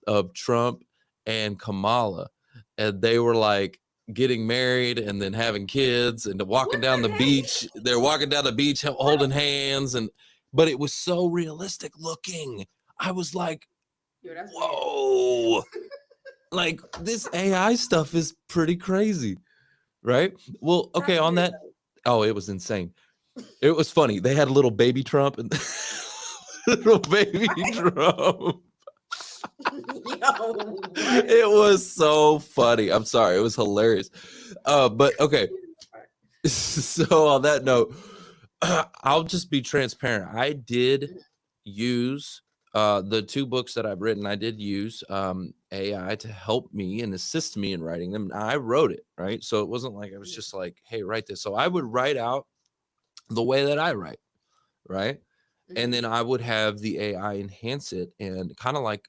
of Trump and Kamala, and they were like getting married and then having kids and walking What down the the heck? beach. They're walking down the beach holding hands, and but it was so realistic looking. I was like, Yo, that's weird. whoa, like this AI stuff is pretty crazy, right? Well, okay, That's on weird that, oh, it was insane. It was funny. They had a little baby Trump and little baby Trump. though. Yo, what? It was so funny. I'm sorry. It was hilarious. But okay. So on that note, I'll just be transparent. I did use the two books that I've written. I did use AI to help me and assist me in writing them. I wrote it, right? So it wasn't like I was just like, hey, write this. So I would write out the way that I write, right? And Mhm. then I would have the AI enhance it and kind of like,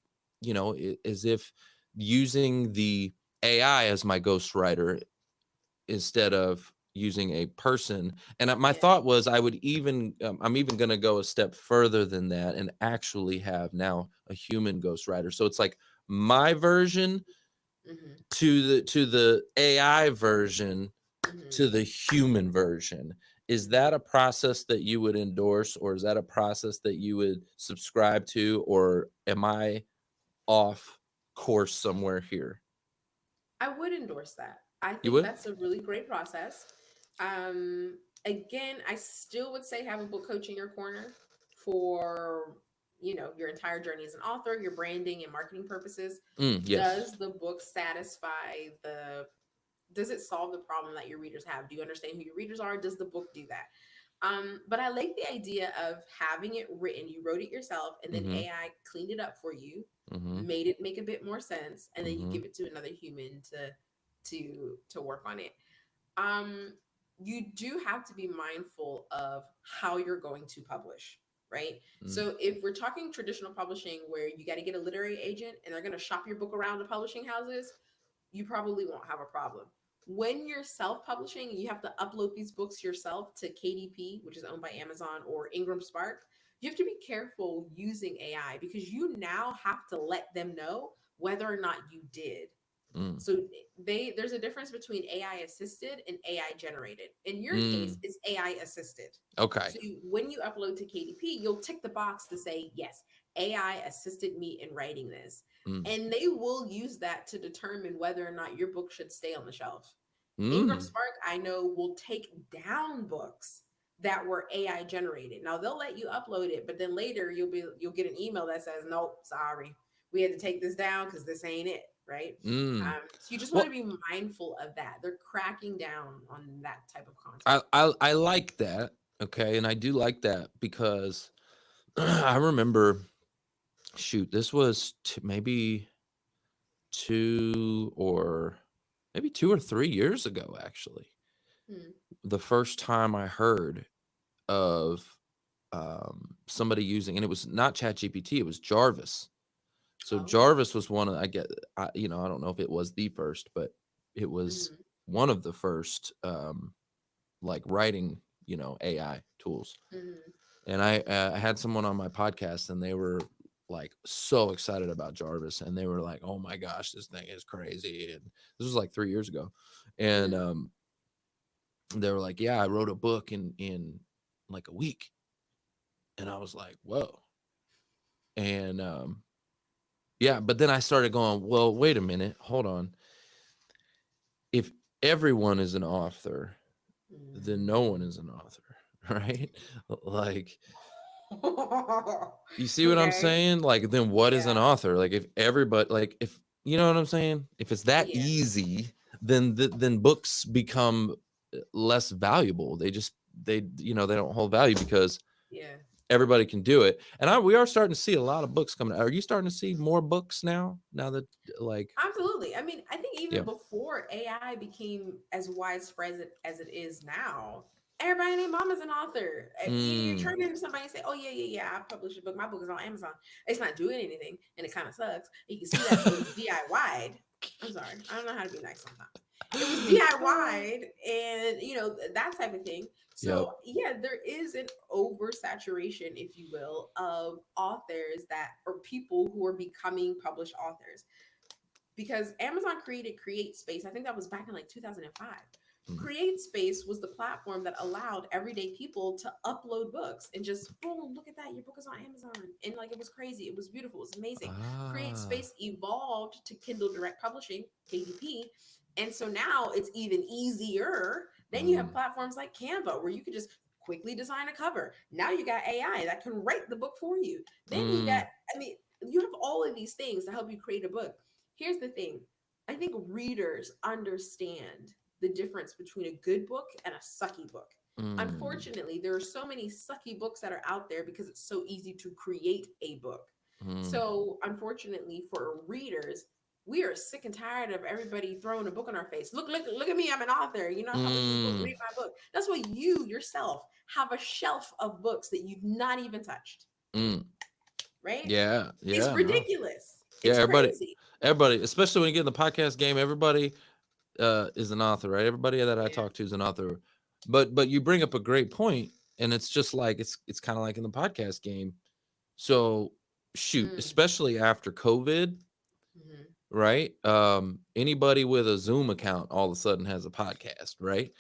as if using the AI as my ghostwriter instead of using a person. And my Yeah. thought was I'm even going to go a step further than that and actually have now a human ghostwriter. So it's like my version Mhm. to the AI version Mhm. to the human version. Is that a process that you would endorse, or is that a process that you would subscribe to, or am I off course somewhere here? I would endorse that. I You think would? that's a really great process. Again, I still would say have a book coach in your corner for your entire journey as an author, your branding and marketing purposes. Yes. Does the book satisfy the does it solve the problem that your readers have? Do you understand who your readers are? Does the book do that? But I like the idea of having it written. You wrote it yourself, and then Mm-hmm. AI cleaned it up for you, Mm-hmm. made it make a bit more sense, and then you Mm-hmm. give it to another human to work on it. Um, you do have to be mindful of how you're going to publish, right? Mm. So if we're talking traditional publishing, where you got to get a literary agent and they're going to shop your book around to publishing houses, you probably won't have a problem. When you're self-publishing, you have to upload these books yourself to KDP, which is owned by Amazon, or Ingram Spark. You have to be careful using AI because you now have to let them know whether or not you did. Mm. So there's a difference between AI assisted and AI generated. In your case, Mm. it's AI assisted. Okay. So when you upload to KDP, you'll tick the box to say, yes, AI assisted me in writing this. Mm. And they will use that to determine whether or not your book should stay on the shelf. Ingram Mm. Spark, I know, will take down books that were AI generated. Now they'll let you upload it, but then later you'll get an email that says, nope, sorry, we had to take this down because this ain't it, right? Mm. So you just want to Well, be mindful of that. They're cracking down on that type of content. I like that. Okay, and I do like that because I remember, shoot, this was maybe 2 or 3 years ago, actually. Hmm. The first time I heard of somebody using, and it was not ChatGPT, it was Jarvis. So Oh. Jarvis was one of, I don't know if it was the first, but it was Mm-hmm. one of the first like writing, AI tools. Mm-hmm. And I had someone on my podcast, and they were like so excited about Jarvis, and they were like, "Oh my gosh, this thing is crazy!" And this was like 3 years ago, and Mm. they were like, "Yeah, I wrote a book in like a week," and I was like, "Whoa!" And yeah, but then I started going, "Well, wait a minute, hold on. If everyone is an author, then no one is an author, right?" Like, you see what I'm Okay. saying? Like, then what is an Yeah. author? Like, if everybody, like, if you know what I'm saying? If it's that Yeah. easy, then books become less valuable. They don't hold value because Yeah. everybody can do it. And we are starting to see a lot of books coming. Are you starting to see more books now? Now that, like, Absolutely. I mean, I think yeah. even before AI became as widespread as it is now, everybody and their mom is an author. You Mm, turn into somebody and say, "Oh yeah, yeah, yeah, I published a book. My book is on Amazon. It's not doing anything, and it kind of sucks. You can see that it was DIY'd. I'm sorry, I don't know how to be nice sometimes. It was DIY'd, and that type of thing. yep. So yeah, there is an oversaturation, if you will, of authors that or people who are becoming published authors because Amazon created Create Space. I think that was back in like 2005. Mm. Create Space was the platform that allowed everyday people to upload books and just boom, look at that, your book is on Amazon. And like it was crazy, it was beautiful, it was amazing. Create Ah. Space evolved to Kindle Direct Publishing, KDP. And so now it's even easier. Then you have Mm, platforms like Canva where you could just quickly design a cover. Now you got AI that can write the book for you. Then you got, mm, I mean, you have all of these things to help you create a book. Here's the thing. I think readers understand the difference between a good book and a sucky book. mm, Unfortunately, there are so many sucky books that are out there because it's so easy to create a book. mm, So, unfortunately, for readers, we are sick and tired of everybody throwing a book in our face. Look at me. I'm an author. I published this book. mm, Read my book. That's why you yourself have a shelf of books that you've not even touched, mm. right? Yeah, It's yeah, no. ridiculous. Yeah, It's everybody, crazy. everybody, especially when you get in the podcast game, everybody is an author, right? Everybody that I Yeah. talk to is an author. But you bring up a great point, and it's just like it's kind of like in the podcast game. So shoot, Mm. especially after COVID, Mhm. right? Anybody with a Zoom account all of a sudden has a podcast, right?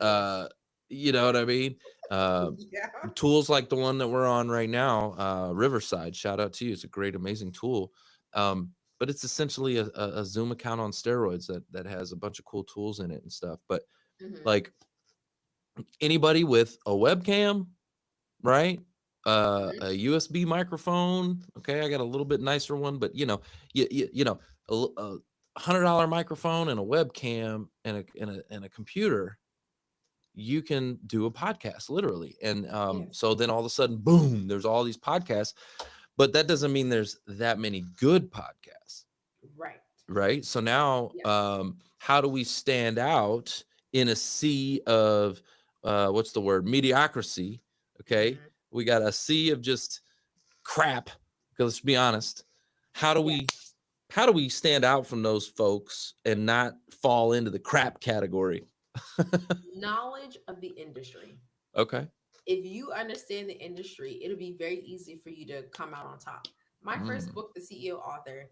Yes. Uh, you know what I mean? Uh, Yeah. Tools like the one that we're on right now, Riverside. Shout out to you. It's a great, amazing tool. But it's essentially a Zoom account on steroids that has a bunch of cool tools in it and stuff. But Mhm. like anybody with a webcam, right? Mhm. A USB microphone. Okay, I got a little bit nicer one, but a $100 microphone and a webcam and a computer, you can do a podcast literally. And Yeah. so then all of a sudden, boom, there's all these podcasts, but that doesn't mean there's that many good podcasts, Right. right? So now, Yeah. how do we stand out in a sea of what's the word, mediocrity? Okay, Mhm. we got a sea of just crap. Because let's be honest, how do Yeah. we how do we stand out from those folks and not fall into the crap category? Knowledge of the industry. Okay. If you understand the industry, it'll be very easy for you to come out on top. My first Mm, book, The CEO Author,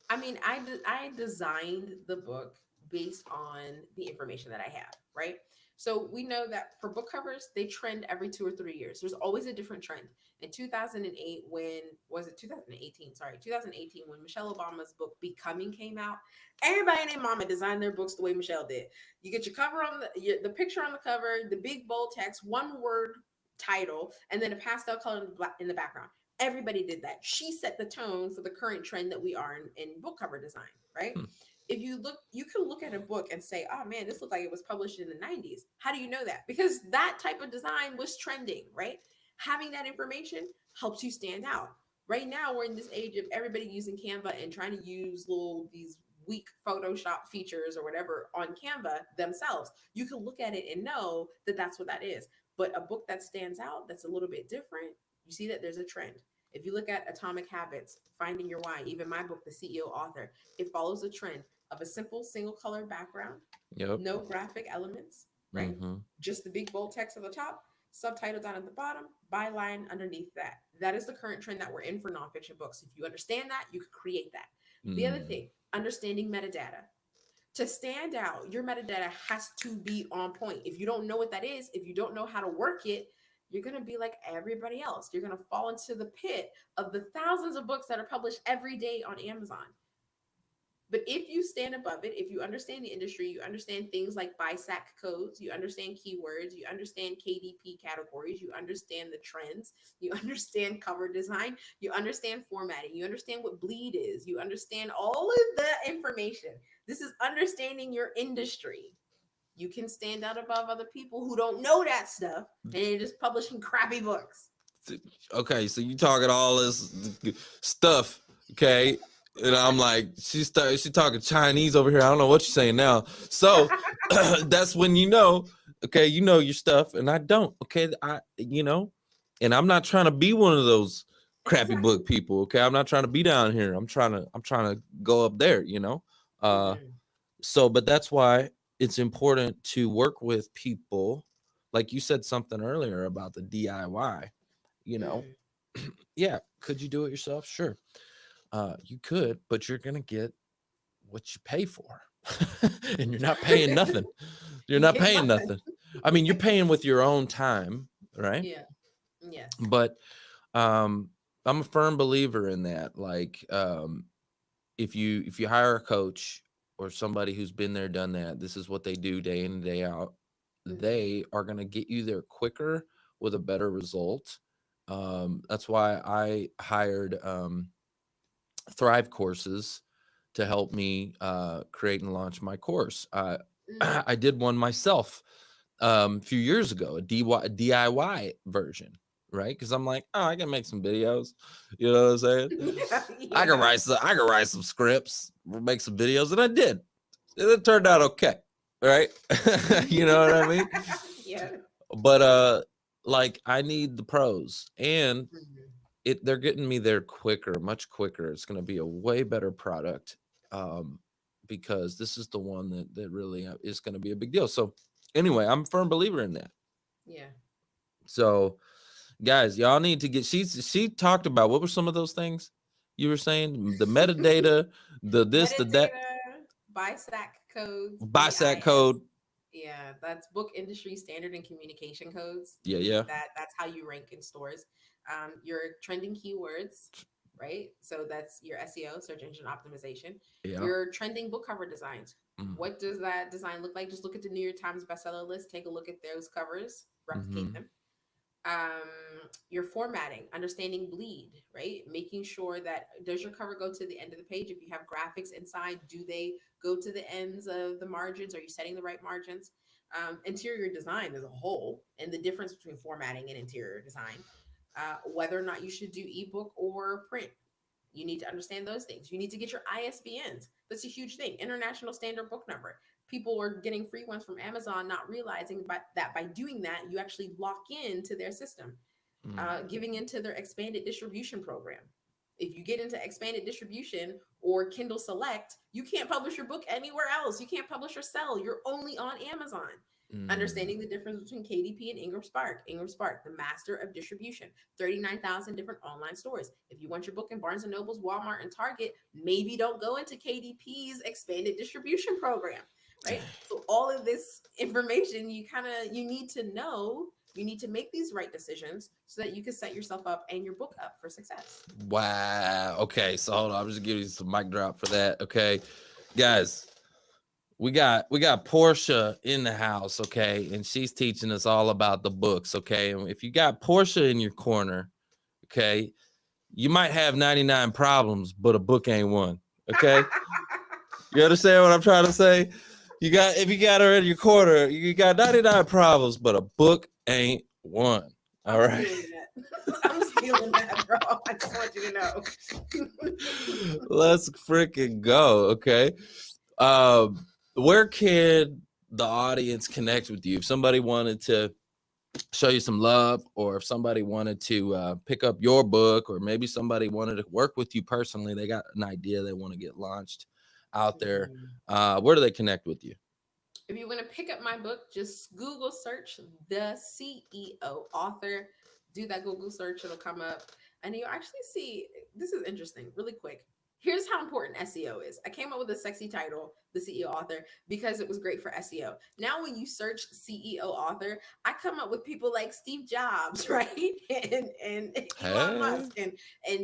I mean, I designed the book based on the information that I have, right? So we know that for book covers, they trend every 2 or 3 years. There's always a different trend. In 2008, when was it 2018? Sorry, 2018, when Michelle Obama's book Becoming came out, everybody and their mama designed their books the way Michelle did. You get your cover on the picture on the cover, the big bold text, one word title, and then a pastel color in the background. Everybody did that. She set the tone for the current trend that we are in book cover design, right? hmm, If you look, you can look at a book and say, oh man, this looks like it was published in the 90s. How do you know that? Because that type of design was trending, right? Having that information helps you stand out. Right now, we're in this age of everybody using Canva and trying to use these weak Photoshop features or whatever on Canva themselves. You can look at it and know that that's what that is. But a book that stands out, that's a little bit different, you see that there's a trend. If you look at Atomic Habits, Finding Your Why, even my book, The CEO Author, it follows a trend of a simple single color background, Yep. no graphic elements, right? Mm-hmm. Just the big bold text at the top, subtitle down at the bottom, byline underneath that. That is the current trend that we're in for nonfiction books. If you understand that, you can create that. The other thing, understanding metadata. To stand out, your metadata has to be on point. If you don't know what that is, if you don't know how to work it, you're going to be like everybody else. You're going to fall into the pit of the thousands of books that are published every day on Amazon. But if you stand above it, if you understand the industry, you understand things like BISAC codes, you understand keywords, you understand KDP categories, you understand the trends, you understand cover design, you understand formatting, you understand what bleed is, you understand all of the information. This is understanding your industry. You can stand out above other people who don't know that stuff and they're just publishing crappy books. Okay, so you talking all this stuff, okay? And I'm like, she talking Chinese over here. I don't know what you're saying now. So that's when you know, okay, you know your stuff, and I don't. Okay, and I'm not trying to be one of those crappy book people. Okay, I'm not trying to be down here. I'm trying to go up there. So, but that's why it's important to work with people, like you said something earlier about the DIY. Yeah, could you do it yourself? Sure. You could, but you're gonna get what you pay for. And you're not paying nothing. You're not paying nothing. I mean, you're paying with your own time, right? Yeah. Yes. But I'm a firm believer in that. Like, if you hire a coach or somebody who's been there, done that, this is what they do day in and day out. They are gonna get you there quicker with a better result. That's why I hired Thrive Courses to help me create and launch my course. I did one myself a few years ago, a DIY version, right? Because I'm like, oh, I can make some videos. You know what I'm saying? Yeah. I can write some scripts, make some videos, and I did. And it turned out okay, right? You know what I mean? Yeah. But like I need the pros, and they're getting me there quicker, much quicker. It's going to be a way better product, because this is the one that really is going to be a big deal. So anyway, I'm a firm believer in that. Yeah. So guys, y'all need to get, she talked about, what were some of those things you were saying? The metadata, the this, the that. BISAC codes. BISAC code. Yeah, that's book industry standard and communication codes. Yeah. That's how you rank in stores. Your trending keywords, right? So that's your SEO, search engine optimization. Yeah. Your trending book cover designs. What does that design look like? Just look at the New York Times bestseller list. Take a look at those covers. Replicate them. Your formatting, understanding bleed, right? Making sure that, does your cover go to the end of the page? If you have graphics inside, do they go to the ends of the margins? Are you setting the right margins? Interior design as a whole, and the difference between formatting and interior design. Whether or not you should do ebook or print. You need to understand those things. You need to get your ISBNs. That's a huge thing. International Standard Book Number. People are getting free ones from Amazon, not realizing that by doing that, you actually lock into their system. Giving into their expanded distribution program. If you get into expanded distribution or Kindle Select, you can't publish your book anywhere else. You can't publish or sell. You're only on Amazon. Understanding the difference between KDP and Ingram Spark. Ingram Spark, the master of distribution, 39,000 different online stores. If you want your book in Barnes & Noble's, Walmart, and Target, maybe don't go into KDP's expanded distribution program, right? So all of this information, you need to know. You need to make these right decisions so that you can set yourself up and your book up for success. Wow. Okay, so hold on. I'm just giving you some mic drop for that. Okay, guys. We got Porsché in the house, okay, and she's teaching us all about the books, okay. And if you got Porsché in your corner, okay, you might have 99 problems, but a book ain't one, okay. You understand what I'm trying to say? If you got her in your corner, you got 99 problems, but a book ain't one. All right. I'm stealing that, bro. I just want you to know. Let's freaking go. Okay. Where can the audience connect with you? If somebody wanted to show you some love, or if somebody wanted to pick up your book, or maybe somebody wanted to work with you personally, they got an idea they want to get launched out there, where do they connect with you? If you want to pick up my book, just Google search the CEO author. Do that Google search, it'll come up. And you'll actually see, this is interesting, really quick. Here's how important SEO is. I came up with a sexy title, the CEO author, because it was great for SEO. Now, when you search CEO author, I come up with people like Steve Jobs, right? And Elon Musk and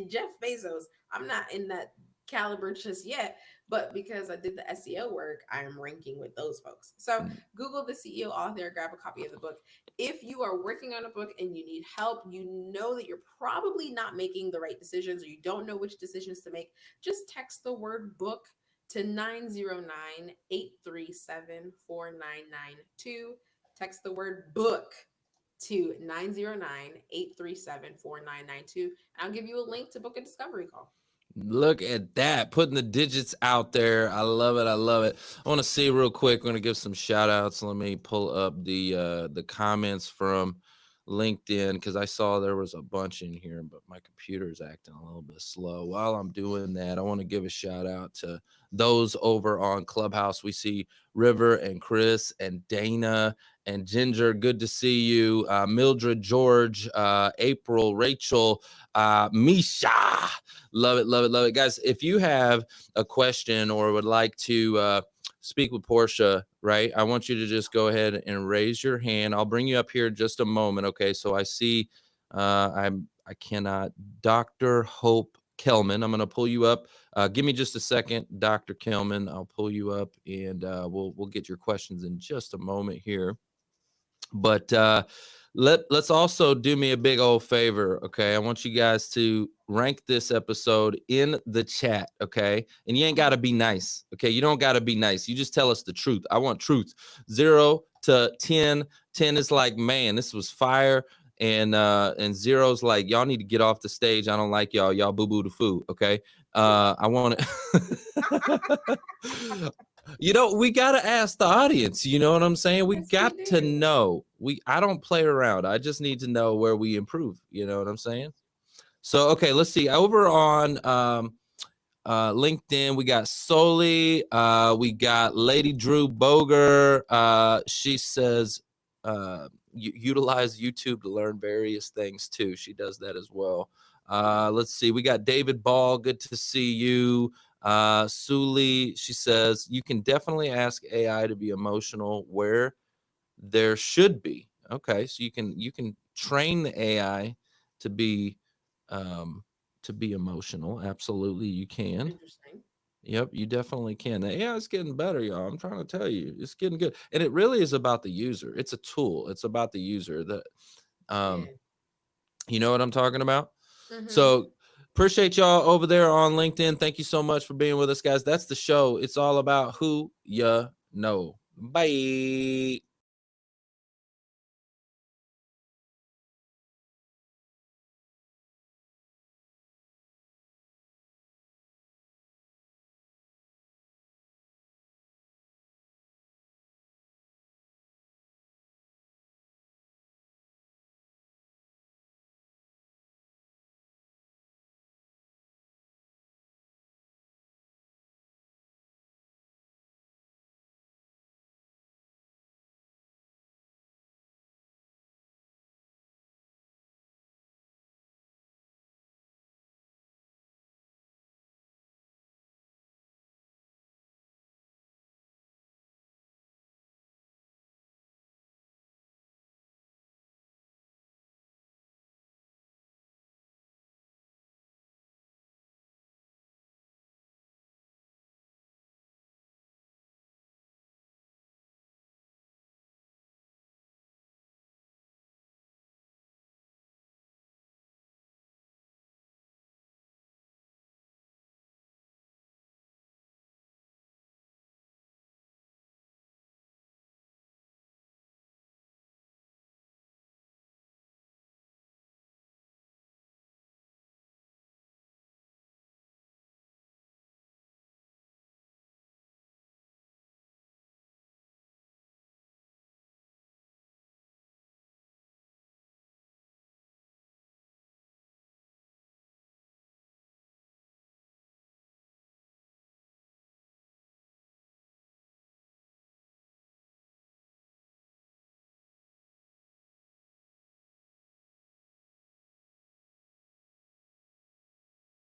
Jeff Bezos. I'm not in that caliber just yet, but because I did the SEO work, I am ranking with those folks. So Google the CEO author, grab a copy of the book. If you are working on a book and you need help, you know that you're probably not making the right decisions, or you don't know which decisions to make, just text the word book to 909-837-4992. Text the word book to 909-837-4992. And I'll give you a link to book a discovery call. Look at that, putting the digits out there. I love it. I love it. I want to see real quick. We're going to give some shout outs. Let me pull up the comments from LinkedIn, because I saw there was a bunch in here, but my computer's acting a little bit slow. While I'm doing that, I want to give a shout out to those over on Clubhouse. We see River and Chris and Dana and Ginger. Good to see you. Mildred, George, April, Rachel, Misha. Love it, love it, love it. Guys, if you have a question or would like to speak with Porsche, right, I want you to just go ahead and raise your hand. I'll bring you up here in just a moment. Okay, so I see I cannot, Dr. Hope Kelman. I'm going to pull you up. Give me just a second, Dr. Kelman. I'll pull you up, and we'll get your questions in just a moment here. But let's also do me a big old favor, okay? I want you guys to rank this episode in the chat, okay? And you ain't got to be nice, okay? You don't got to be nice. You just tell us the truth. I want truth. 0 to 10. 10 is like, man, this was fire. And 0's like, y'all need to get off the stage. I don't like y'all. Y'all boo-boo the food, okay? I want to... You know, we got to ask the audience, you know what I'm saying? We got to know. I don't play around. I just need to know where we improve, you know what I'm saying? So, okay, let's see. Over on LinkedIn, we got Soli, we got Lady Drew Boger. She says, utilize YouTube to learn various things too. She does that as well. Let's see. We got David Ball. Good to see you. Suli, she says, you can definitely ask AI to be emotional where there should be. Okay, so you can train the AI to be emotional. Absolutely, you can. Interesting. Yep, you definitely can. The AI is getting better, y'all. I'm trying to tell you, it's getting good, and it really is about the user. It's a tool. It's about the user. You know what I'm talking about? So appreciate y'all over there on LinkedIn. Thank you so much for being with us, guys. That's the show. It's all about who you know. Bye.